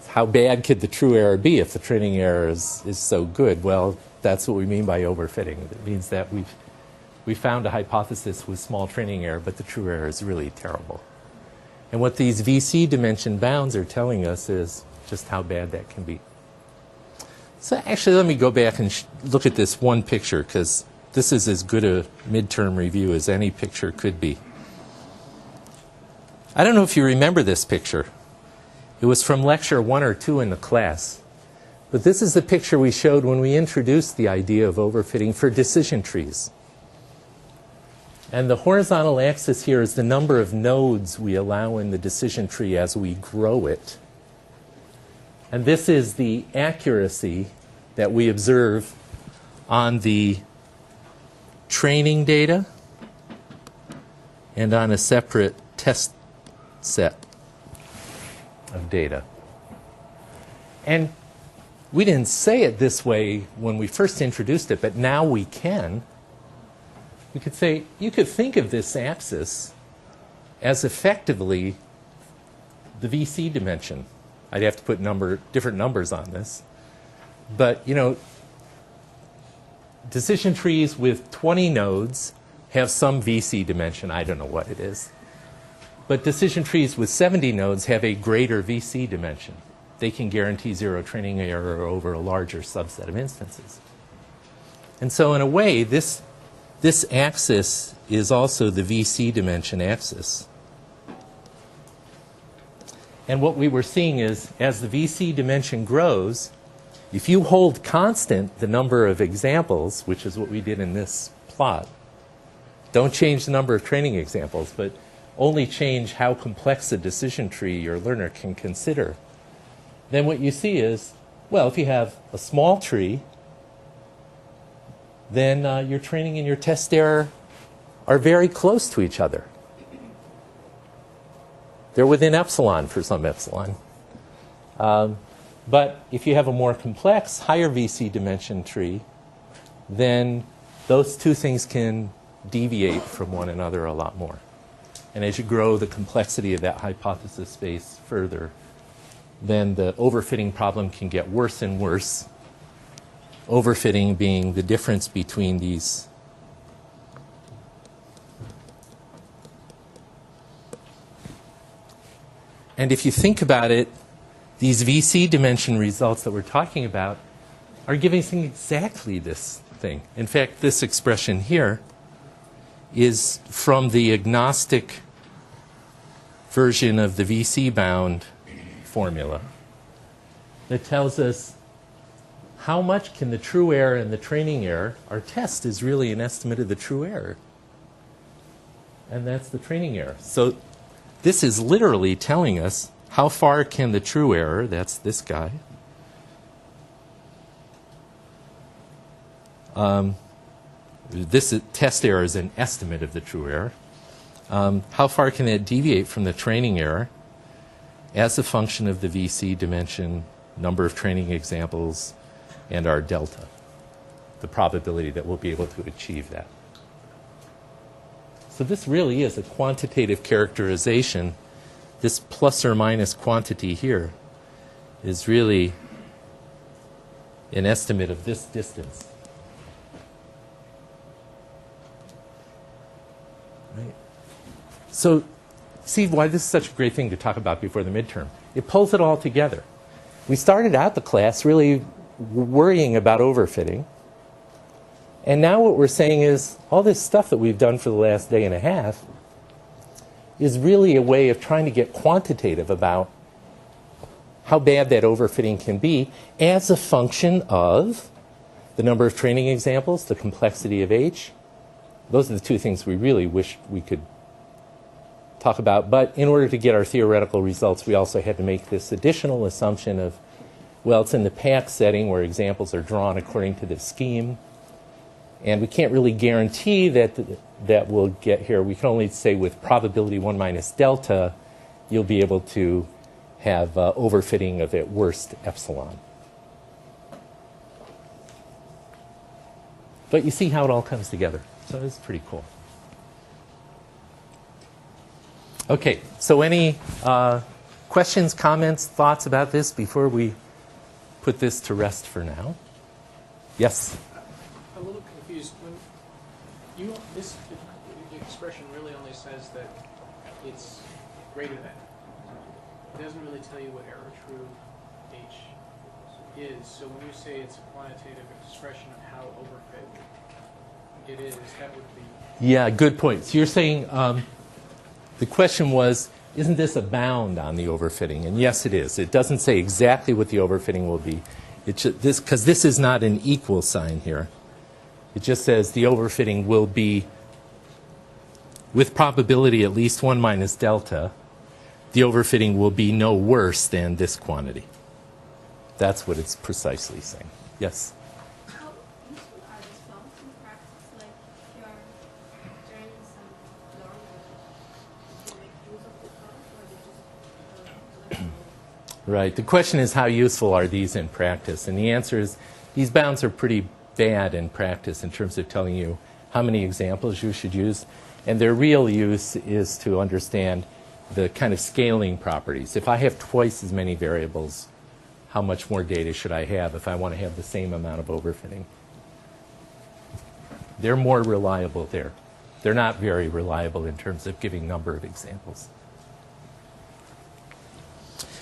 How bad could the true error be if the training error is so good? Well, that's what we mean by overfitting. It means that we found a hypothesis with small training error, but the true error is really terrible. And what these VC dimension bounds are telling us is just how bad that can be. So actually, let me go back and look at this one picture, because this is as good a midterm review as any picture could be. I don't know if you remember this picture. It was from lecture 1 or 2 in the class. But this is the picture we showed when we introduced the idea of overfitting for decision trees. And the horizontal axis here is the number of nodes we allow in the decision tree as we grow it. And this is the accuracy that we observe on the training data and on a separate test set of data. And we didn't say it this way when we first introduced it, but now we can. We could say, you could think of this axis as effectively the VC dimension. I'd have to put different numbers on this. But, you know, decision trees with 20 nodes have some VC dimension. I don't know what it is. But decision trees with 70 nodes have a greater VC dimension. They can guarantee zero training error over a larger subset of instances. And so in a way, this axis is also the VC dimension axis. And what we were seeing is, as the VC dimension grows, if you hold constant the number of examples, which is what we did in this plot, don't change the number of training examples, but only change how complex a decision tree your learner can consider, then what you see is, well, if you have a small tree, then your training and your test error are very close to each other. They're within epsilon for some epsilon. But if you have a more complex, higher VC dimension tree, then those two things can deviate from one another a lot more. And as you grow the complexity of that hypothesis space further, then the overfitting problem can get worse and worse. Overfitting being the difference between these and if you think about it, these VC dimension results that we're talking about are giving us exactly this thing. In fact, this expression here is from the agnostic version of the VC bound formula that tells us how much can the true error and the training error, our test is really an estimate of the true error. And that's the training error. So this is literally telling us how far can the true error, that's this guy, this test error is an estimate of the true error. How far can it deviate from the training error as a function of the VC dimension, number of training examples, and our delta, the probability that we'll be able to achieve that. So this really is a quantitative characterization. This plus or minus quantity here is really an estimate of this distance. Right? So see why this is such a great thing to talk about before the midterm. It pulls it all together. We started out the class really worrying about overfitting. And now what we're saying is all this stuff that we've done for the last day and a half is really a way of trying to get quantitative about how bad that overfitting can be as a function of the number of training examples, the complexity of H. Those are the two things we really wish we could talk about. But in order to get our theoretical results, we also had to make this additional assumption of Well, it's in the PAC setting where examples are drawn according to the scheme. And we can't really guarantee that that we'll get here. We can only say with probability 1 minus delta, you'll be able to have overfitting of at worst epsilon. But you see how it all comes together. So it's pretty cool. Okay, so any questions, comments, thoughts about this before we put this to rest for now? Yes? I'm a little confused. When this expression really only says that it's greater than. It doesn't really tell you what error true H is. So when you say it's a quantitative expression of how overfit it is, that would be... Yeah, good point. So you're saying the question was, isn't this a bound on the overfitting? And yes, it is. It doesn't say exactly what the overfitting will be. Because this is not an equal sign here. It just says the overfitting will be, with probability at least 1 minus delta, the overfitting will be no worse than this quantity. That's what it's precisely saying. Yes? How useful are these bounds in practice? Like, if you're doing some learning, do you make use of the bounds, or do you just Right. The question is, how useful are these in practice? And the answer is, these bounds are pretty bad in practice in terms of telling you how many examples you should use. And their real use is to understand the kind of scaling properties. If I have twice as many variables, how much more data should I have if I want to have the same amount of overfitting? They're more reliable there. They're not very reliable in terms of giving number of examples.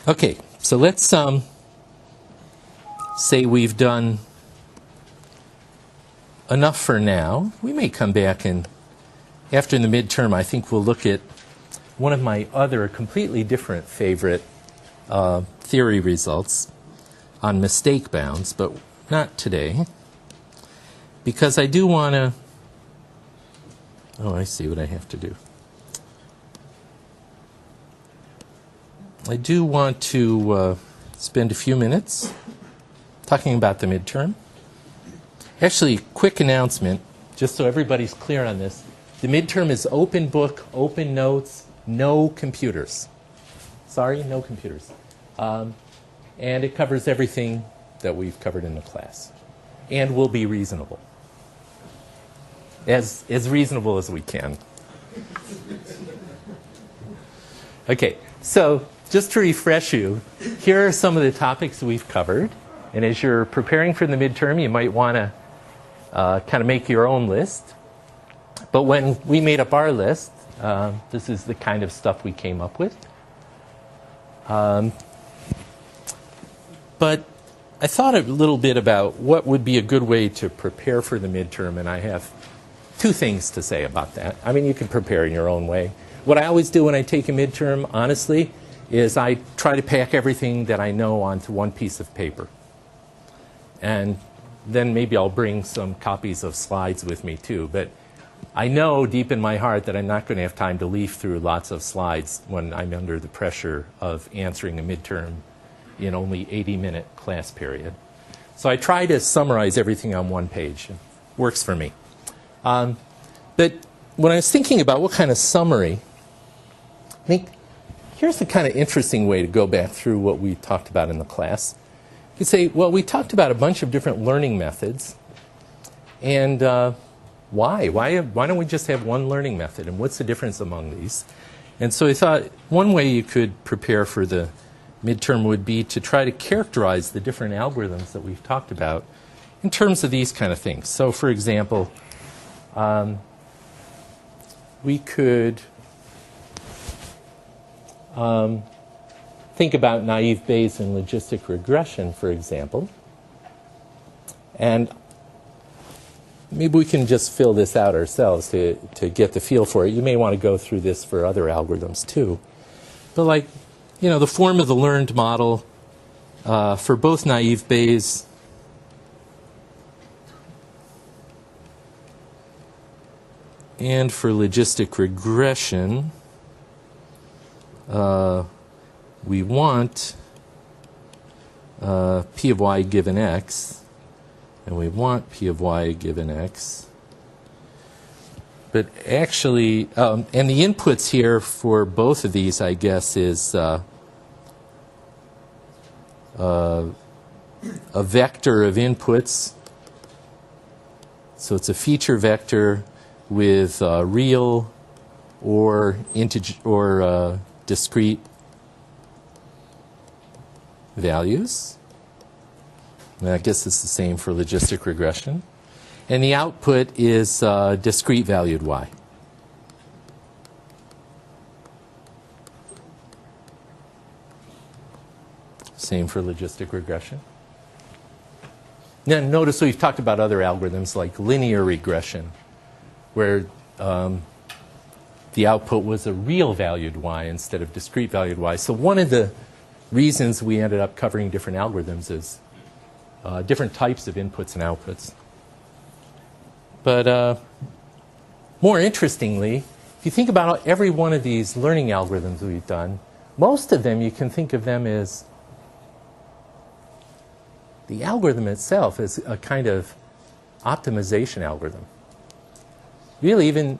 Okay, so let's say we've done enough for now. We may come back and after the midterm, I think we'll look at one of my other completely different favorite theory results on mistake bounds, but not today, because I do want to, oh, I see what I have to do. I do want to spend a few minutes talking about the midterm. Actually, quick announcement, just so everybody's clear on this. The midterm is open book, open notes, no computers. Sorry, no computers. And it covers everything that we've covered in the class. And will be reasonable. As reasonable as we can. Okay, so just to refresh you, here are some of the topics we've covered. And as you're preparing for the midterm, you might want to kind of make your own list. But when we made up our list, this is the kind of stuff we came up with. But I thought a little bit about what would be a good way to prepare for the midterm, and I have two things to say about that. I mean, you can prepare in your own way. What I always do when I take a midterm, honestly, is I try to pack everything that I know onto one piece of paper. And then maybe I'll bring some copies of slides with me too. But I know deep in my heart that I'm not going to have time to leaf through lots of slides when I'm under the pressure of answering a midterm in only 80-minute class period. So I try to summarize everything on one page. It works for me. But when I was thinking about what kind of summary, I think here's the kind of interesting way to go back through what we talked about in the class. You could say, well, we talked about a bunch of different learning methods. And why? Why don't we just have one learning method? And what's the difference among these? And so I thought one way you could prepare for the midterm would be to try to characterize the different algorithms that we've talked about in terms of these kind of things. So, for example, we could think about naive Bayes and logistic regression, for example. And maybe we can just fill this out ourselves to get the feel for it. You may want to go through this for other algorithms too. But like, you know, the form of the learned model for both naive Bayes and for logistic regression, we want P of y given x, and we want P of y given x. But actually, and the inputs here for both of these, I guess, is a vector of inputs. So it's a feature vector with real or integer or discrete values. And I guess it's the same for logistic regression. And the output is discrete valued y. Same for logistic regression. Now, notice we've talked about other algorithms like linear regression, where the output was a real valued y instead of discrete valued y. So one of the reasons we ended up covering different algorithms is different types of inputs and outputs. But more interestingly, if you think about every one of these learning algorithms we've done, most of them you can think of them as the algorithm itself is a kind of optimization algorithm. Really, even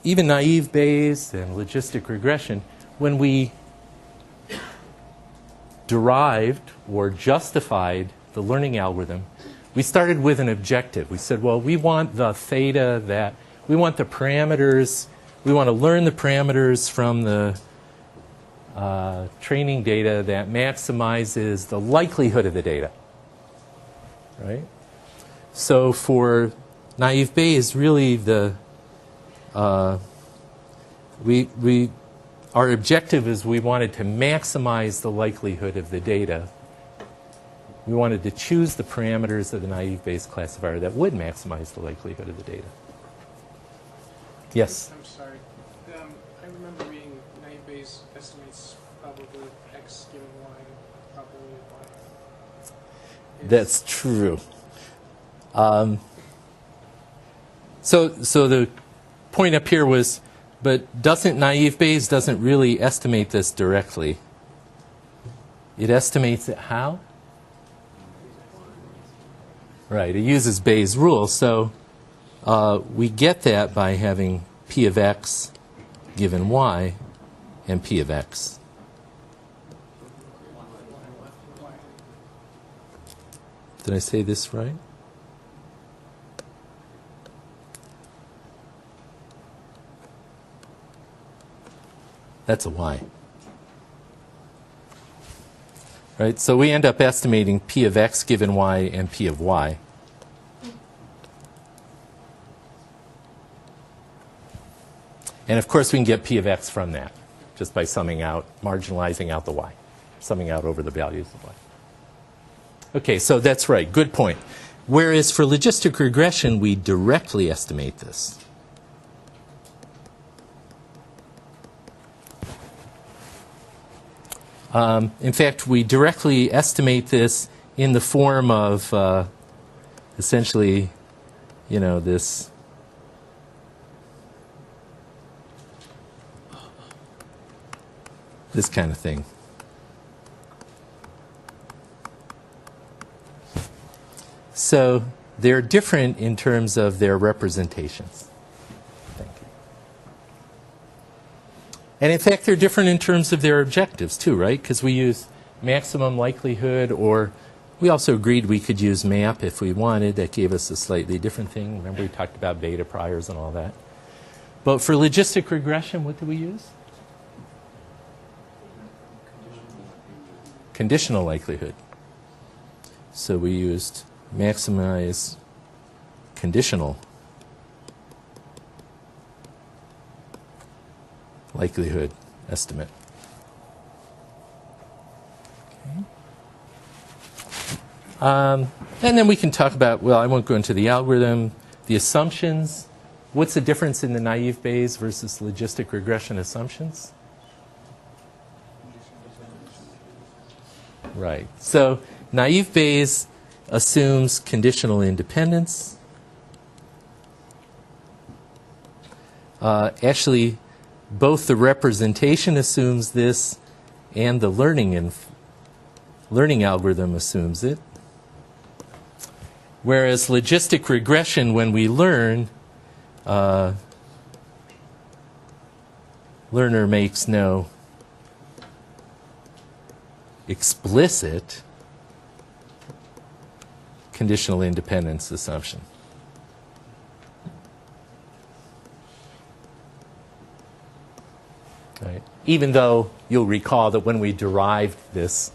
naive Bayes and logistic regression, when we derived or justified the learning algorithm, we started with an objective. We said, well, we want the theta that, we want the parameters, we want to learn the parameters from the training data that maximizes the likelihood of the data, right? So for naive Bayes, really our objective is we wanted to maximize the likelihood of the data. We wanted to choose the parameters of the naive Bayes classifier that would maximize the likelihood of the data. Yes? I'm sorry. I remember reading naive Bayes estimates probably x given y, probably y. That's true. So the point up here was, but doesn't naive Bayes doesn't really estimate this directly. It estimates it how? Right, it uses Bayes' rule. So we get that by having P of x given y and P of x. Did I say this right? That's a y. Right? So we end up estimating P of x given y and P of y. And of course we can get P of x from that just by summing out, marginalizing out the y, summing out over the values of y. Okay, so that's right. Good point. Whereas for logistic regression, we directly estimate this. In fact, we directly estimate this in the form of essentially, you know, this kind of thing. So they're different in terms of their representations. Thank you. And in fact, they're different in terms of their objectives too, right? Because we use maximum likelihood, or we also agreed we could use MAP if we wanted. That gave us a slightly different thing. Remember we talked about beta priors and all that. But for logistic regression, what do we use? Conditional likelihood. So we used maximize conditional likelihood estimate. Okay. And then we can talk about, well, I won't go into the algorithm, the assumptions. What's the difference in the naive Bayes versus logistic regression assumptions? Right. So naive Bayes assumes conditional independence. Actually, both the representation assumes this and the learning learning algorithm assumes it. Whereas logistic regression, when we learn, learner makes no explicit conditional independence assumption. Right. Even though you'll recall that when we derived this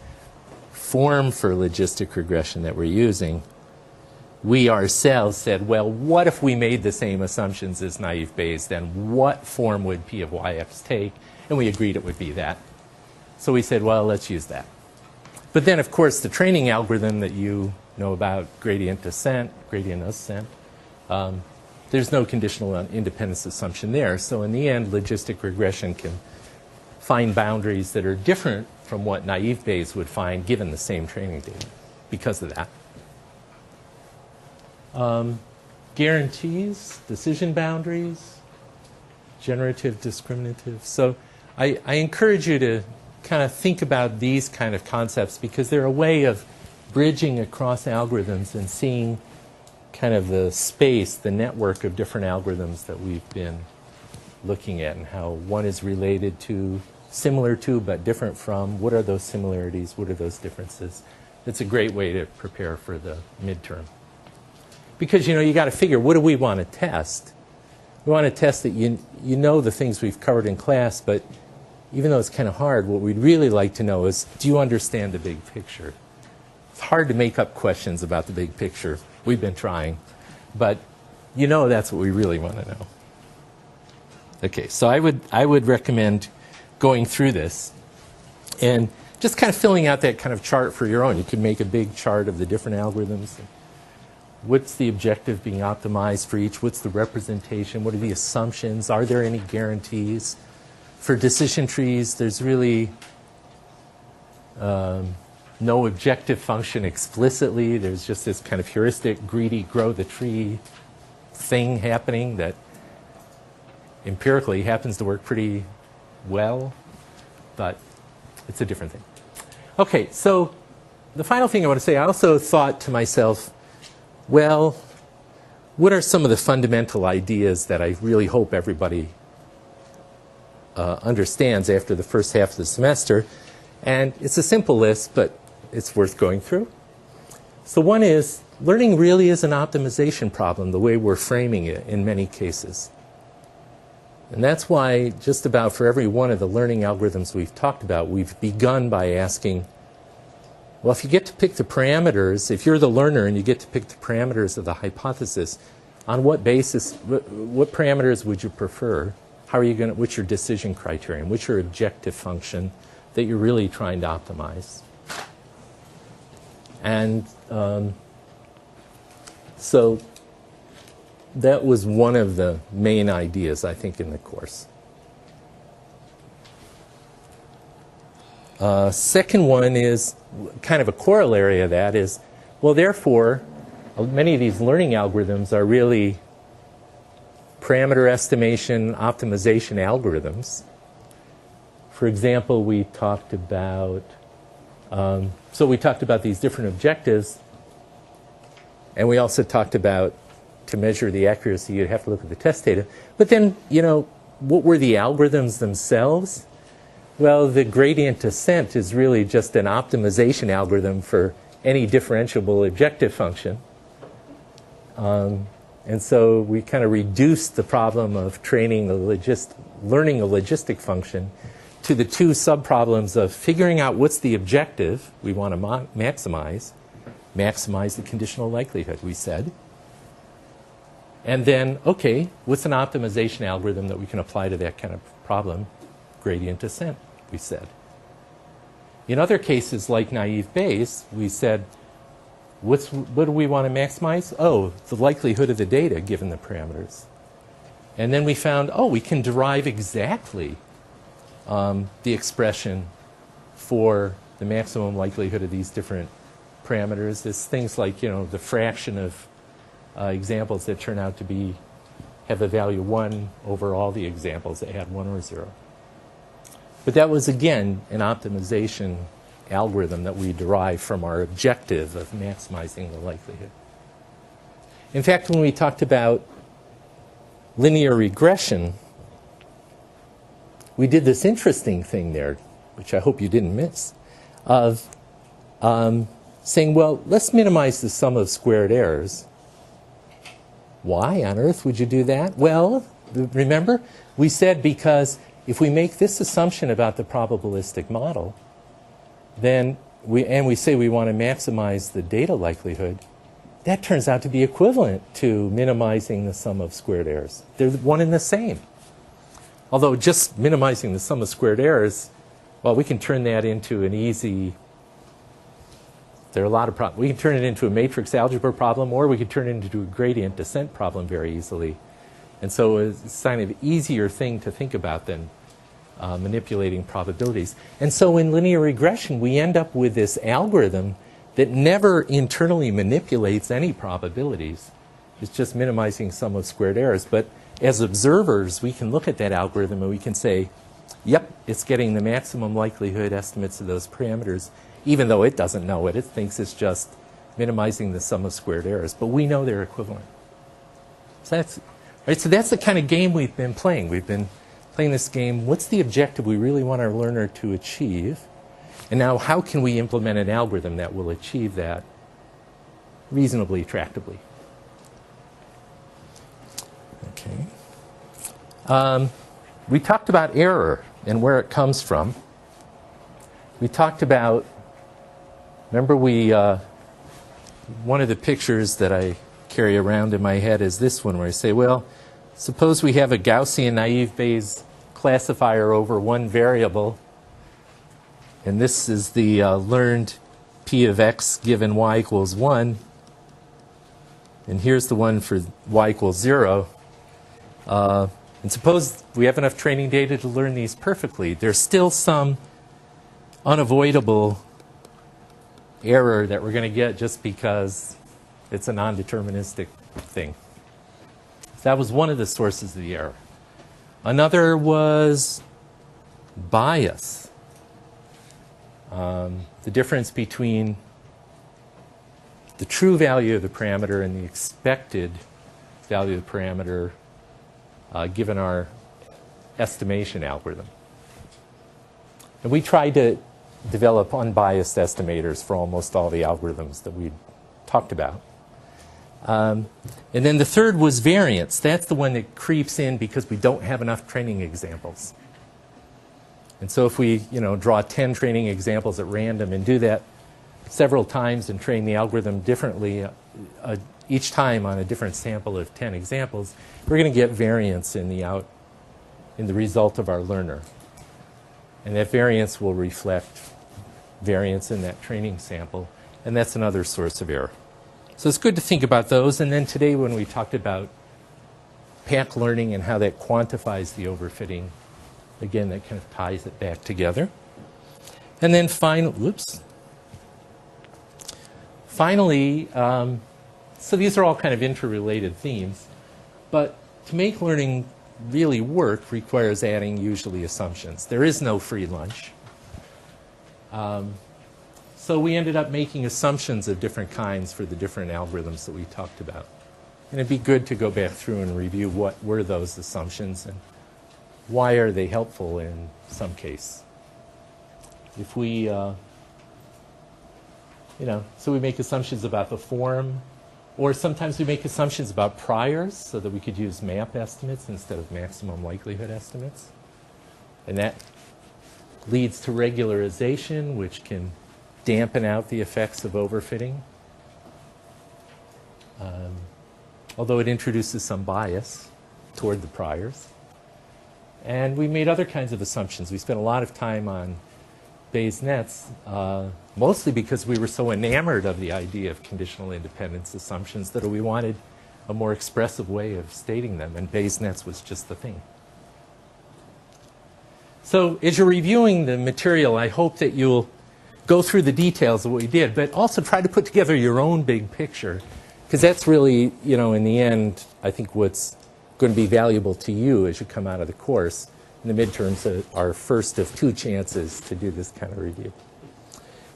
form for logistic regression that we're using, we ourselves said, well, what if we made the same assumptions as naive Bayes? Then what form would P of yx take? And we agreed it would be that. So we said, well, let's use that. But then, of course, the training algorithm that you know about, gradient ascent, there's no conditional independence assumption there. So in the end, logistic regression can find boundaries that are different from what naive Bayes would find given the same training data because of that. Guarantees, decision boundaries, generative, discriminative. So I encourage you to kind of think about these kind of concepts because they're a way of bridging across algorithms and seeing kind of the space, the network of different algorithms that we've been looking at and how one is related to, similar to, but different from. What are those similarities? What are those differences? It's a great way to prepare for the midterm. Because, you know, you got to figure, what do we want to test? We want to test that you know the things we've covered in class, but even though it's kind of hard, what we'd really like to know is, do you understand the big picture? It's hard to make up questions about the big picture. We've been trying. But you know that's what we really want to know. Okay, so I would recommend going through this and just kind of filling out that kind of chart for your own. You could make a big chart of the different algorithms. What's the objective being optimized for each? What's the representation? What are the assumptions? Are there any guarantees? For decision trees, there's really no objective function explicitly. There's just this kind of heuristic, greedy, grow the tree thing happening that empirically happens to work pretty well, but it's a different thing. Okay, so the final thing I want to say, I also thought to myself, well, what are some of the fundamental ideas that I really hope everybody understands after the first half of the semester? And it's a simple list, but it's worth going through. So one is, learning really is an optimization problem, the way we're framing it in many cases. And that's why just about for every one of the learning algorithms we've talked about, we've begun by asking, well, if you get to pick the parameters, if you're the learner and you get to pick the parameters of the hypothesis, on what basis, what parameters would you prefer? How are you going to, what's your decision criterion? What's your objective function that you're really trying to optimize? And so that was one of the main ideas, I think, in the course. Second one is kind of a corollary of that is, well, therefore, many of these learning algorithms are really parameter estimation, optimization algorithms. For example, we talked about, we talked about these different objectives, and we also talked about, to measure the accuracy, you'd have to look at the test data. But then, you know, what were the algorithms themselves? Well, the gradient descent is really just an optimization algorithm for any differentiable objective function. And so we kind of reduced the problem of learning a logistic function to the two subproblems of figuring out what's the objective we want to maximize the conditional likelihood, we said. And then, okay, what's an optimization algorithm that we can apply to that kind of problem? Gradient descent, we said. In other cases, like naive Bayes, we said, what do we want to maximize? Oh, the likelihood of the data given the parameters. And then we found, oh, we can derive exactly the expression for the maximum likelihood of these different parameters. There's things like, you know, the fraction of examples that turn out to have a value 1 over all the examples that had 1 or 0. But that was, again, an optimization algorithm that we derive from our objective of maximizing the likelihood. In fact, when we talked about linear regression, we did this interesting thing there, which I hope you didn't miss, of saying, well, let's minimize the sum of squared errors. Why on earth would you do that? Well, remember, we said because if we make this assumption about the probabilistic model, then we say we want to maximize the data likelihood, that turns out to be equivalent to minimizing the sum of squared errors. They're one and the same. Although just minimizing the sum of squared errors, well, we can turn that into an easy, there are a lot of problems. We can turn it into a matrix algebra problem, or we could turn it into a gradient descent problem very easily. And so it's kind of easier thing to think about than manipulating probabilities. And so in linear regression, we end up with this algorithm that never internally manipulates any probabilities. It's just minimizing sum of squared errors. But as observers, we can look at that algorithm and we can say, yep, it's getting the maximum likelihood estimates of those parameters, even though it doesn't know it. It thinks it's just minimizing the sum of squared errors. But we know they're equivalent. So that's the kind of game we've been playing. We've been playing this game. What's the objective we really want our learner to achieve? And now how can we implement an algorithm that will achieve that reasonably attractively? Okay. We talked about error and where it comes from. We talked about, remember one of the pictures that I carry around in my head is this one where I say, well, suppose we have a Gaussian naive Bayes classifier over one variable, and this is the learned p of x given y equals 1, and here's the one for y equals 0. And suppose we have enough training data to learn these perfectly. There's still some unavoidable error that we're going to get just because it's a non-deterministic thing. So that was one of the sources of the error. Another was bias. The difference between the true value of the parameter and the expected value of the parameter given our estimation algorithm. And we tried to develop unbiased estimators for almost all the algorithms that we talked about. And then the third was variance. That's the one that creeps in because we don't have enough training examples. And so if we draw 10 training examples at random and do that several times and train the algorithm differently each time on a different sample of 10 examples, we're going to get variance in the result of our learner. And that variance will reflect variance in that training sample. And that's another source of error. So it's good to think about those. And then today when we talked about PAC learning and how that quantifies the overfitting, again, that kind of ties it back together. And then finally, so these are all kind of interrelated themes. But to make learning really work requires adding usually assumptions. There is no free lunch. So we ended up making assumptions of different kinds for the different algorithms that we talked about. And it'd be good to go back through and review what were those assumptions and why are they helpful in some case. If we, so we make assumptions about the form, or sometimes we make assumptions about priors so that we could use map estimates instead of maximum likelihood estimates. And that leads to regularization, which can dampen out the effects of overfitting. Although it introduces some bias toward the priors. And we made other kinds of assumptions. We spent a lot of time on Bayes nets, mostly because we were so enamored of the idea of conditional independence assumptions that we wanted a more expressive way of stating them, and Bayes nets was just the thing. So as you're reviewing the material, I hope that you'll go through the details of what we did, but also try to put together your own big picture, because that's really, in the end, I think what's going to be valuable to you as you come out of the course. And the midterms are our first of 2 chances to do this kind of review.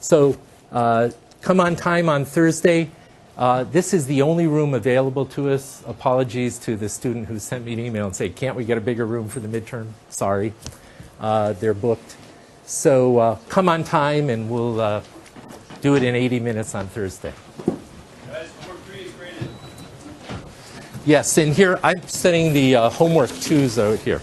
So come on time on Thursday. This is the only room available to us. Apologies to the student who sent me an email and say, can't we get a bigger room for the midterm? Sorry, they're booked. So come on time and we'll do it in 80 minutes on Thursday. Guys, homework 3 is graded. Yes, and here I'm setting the homework 2s out here.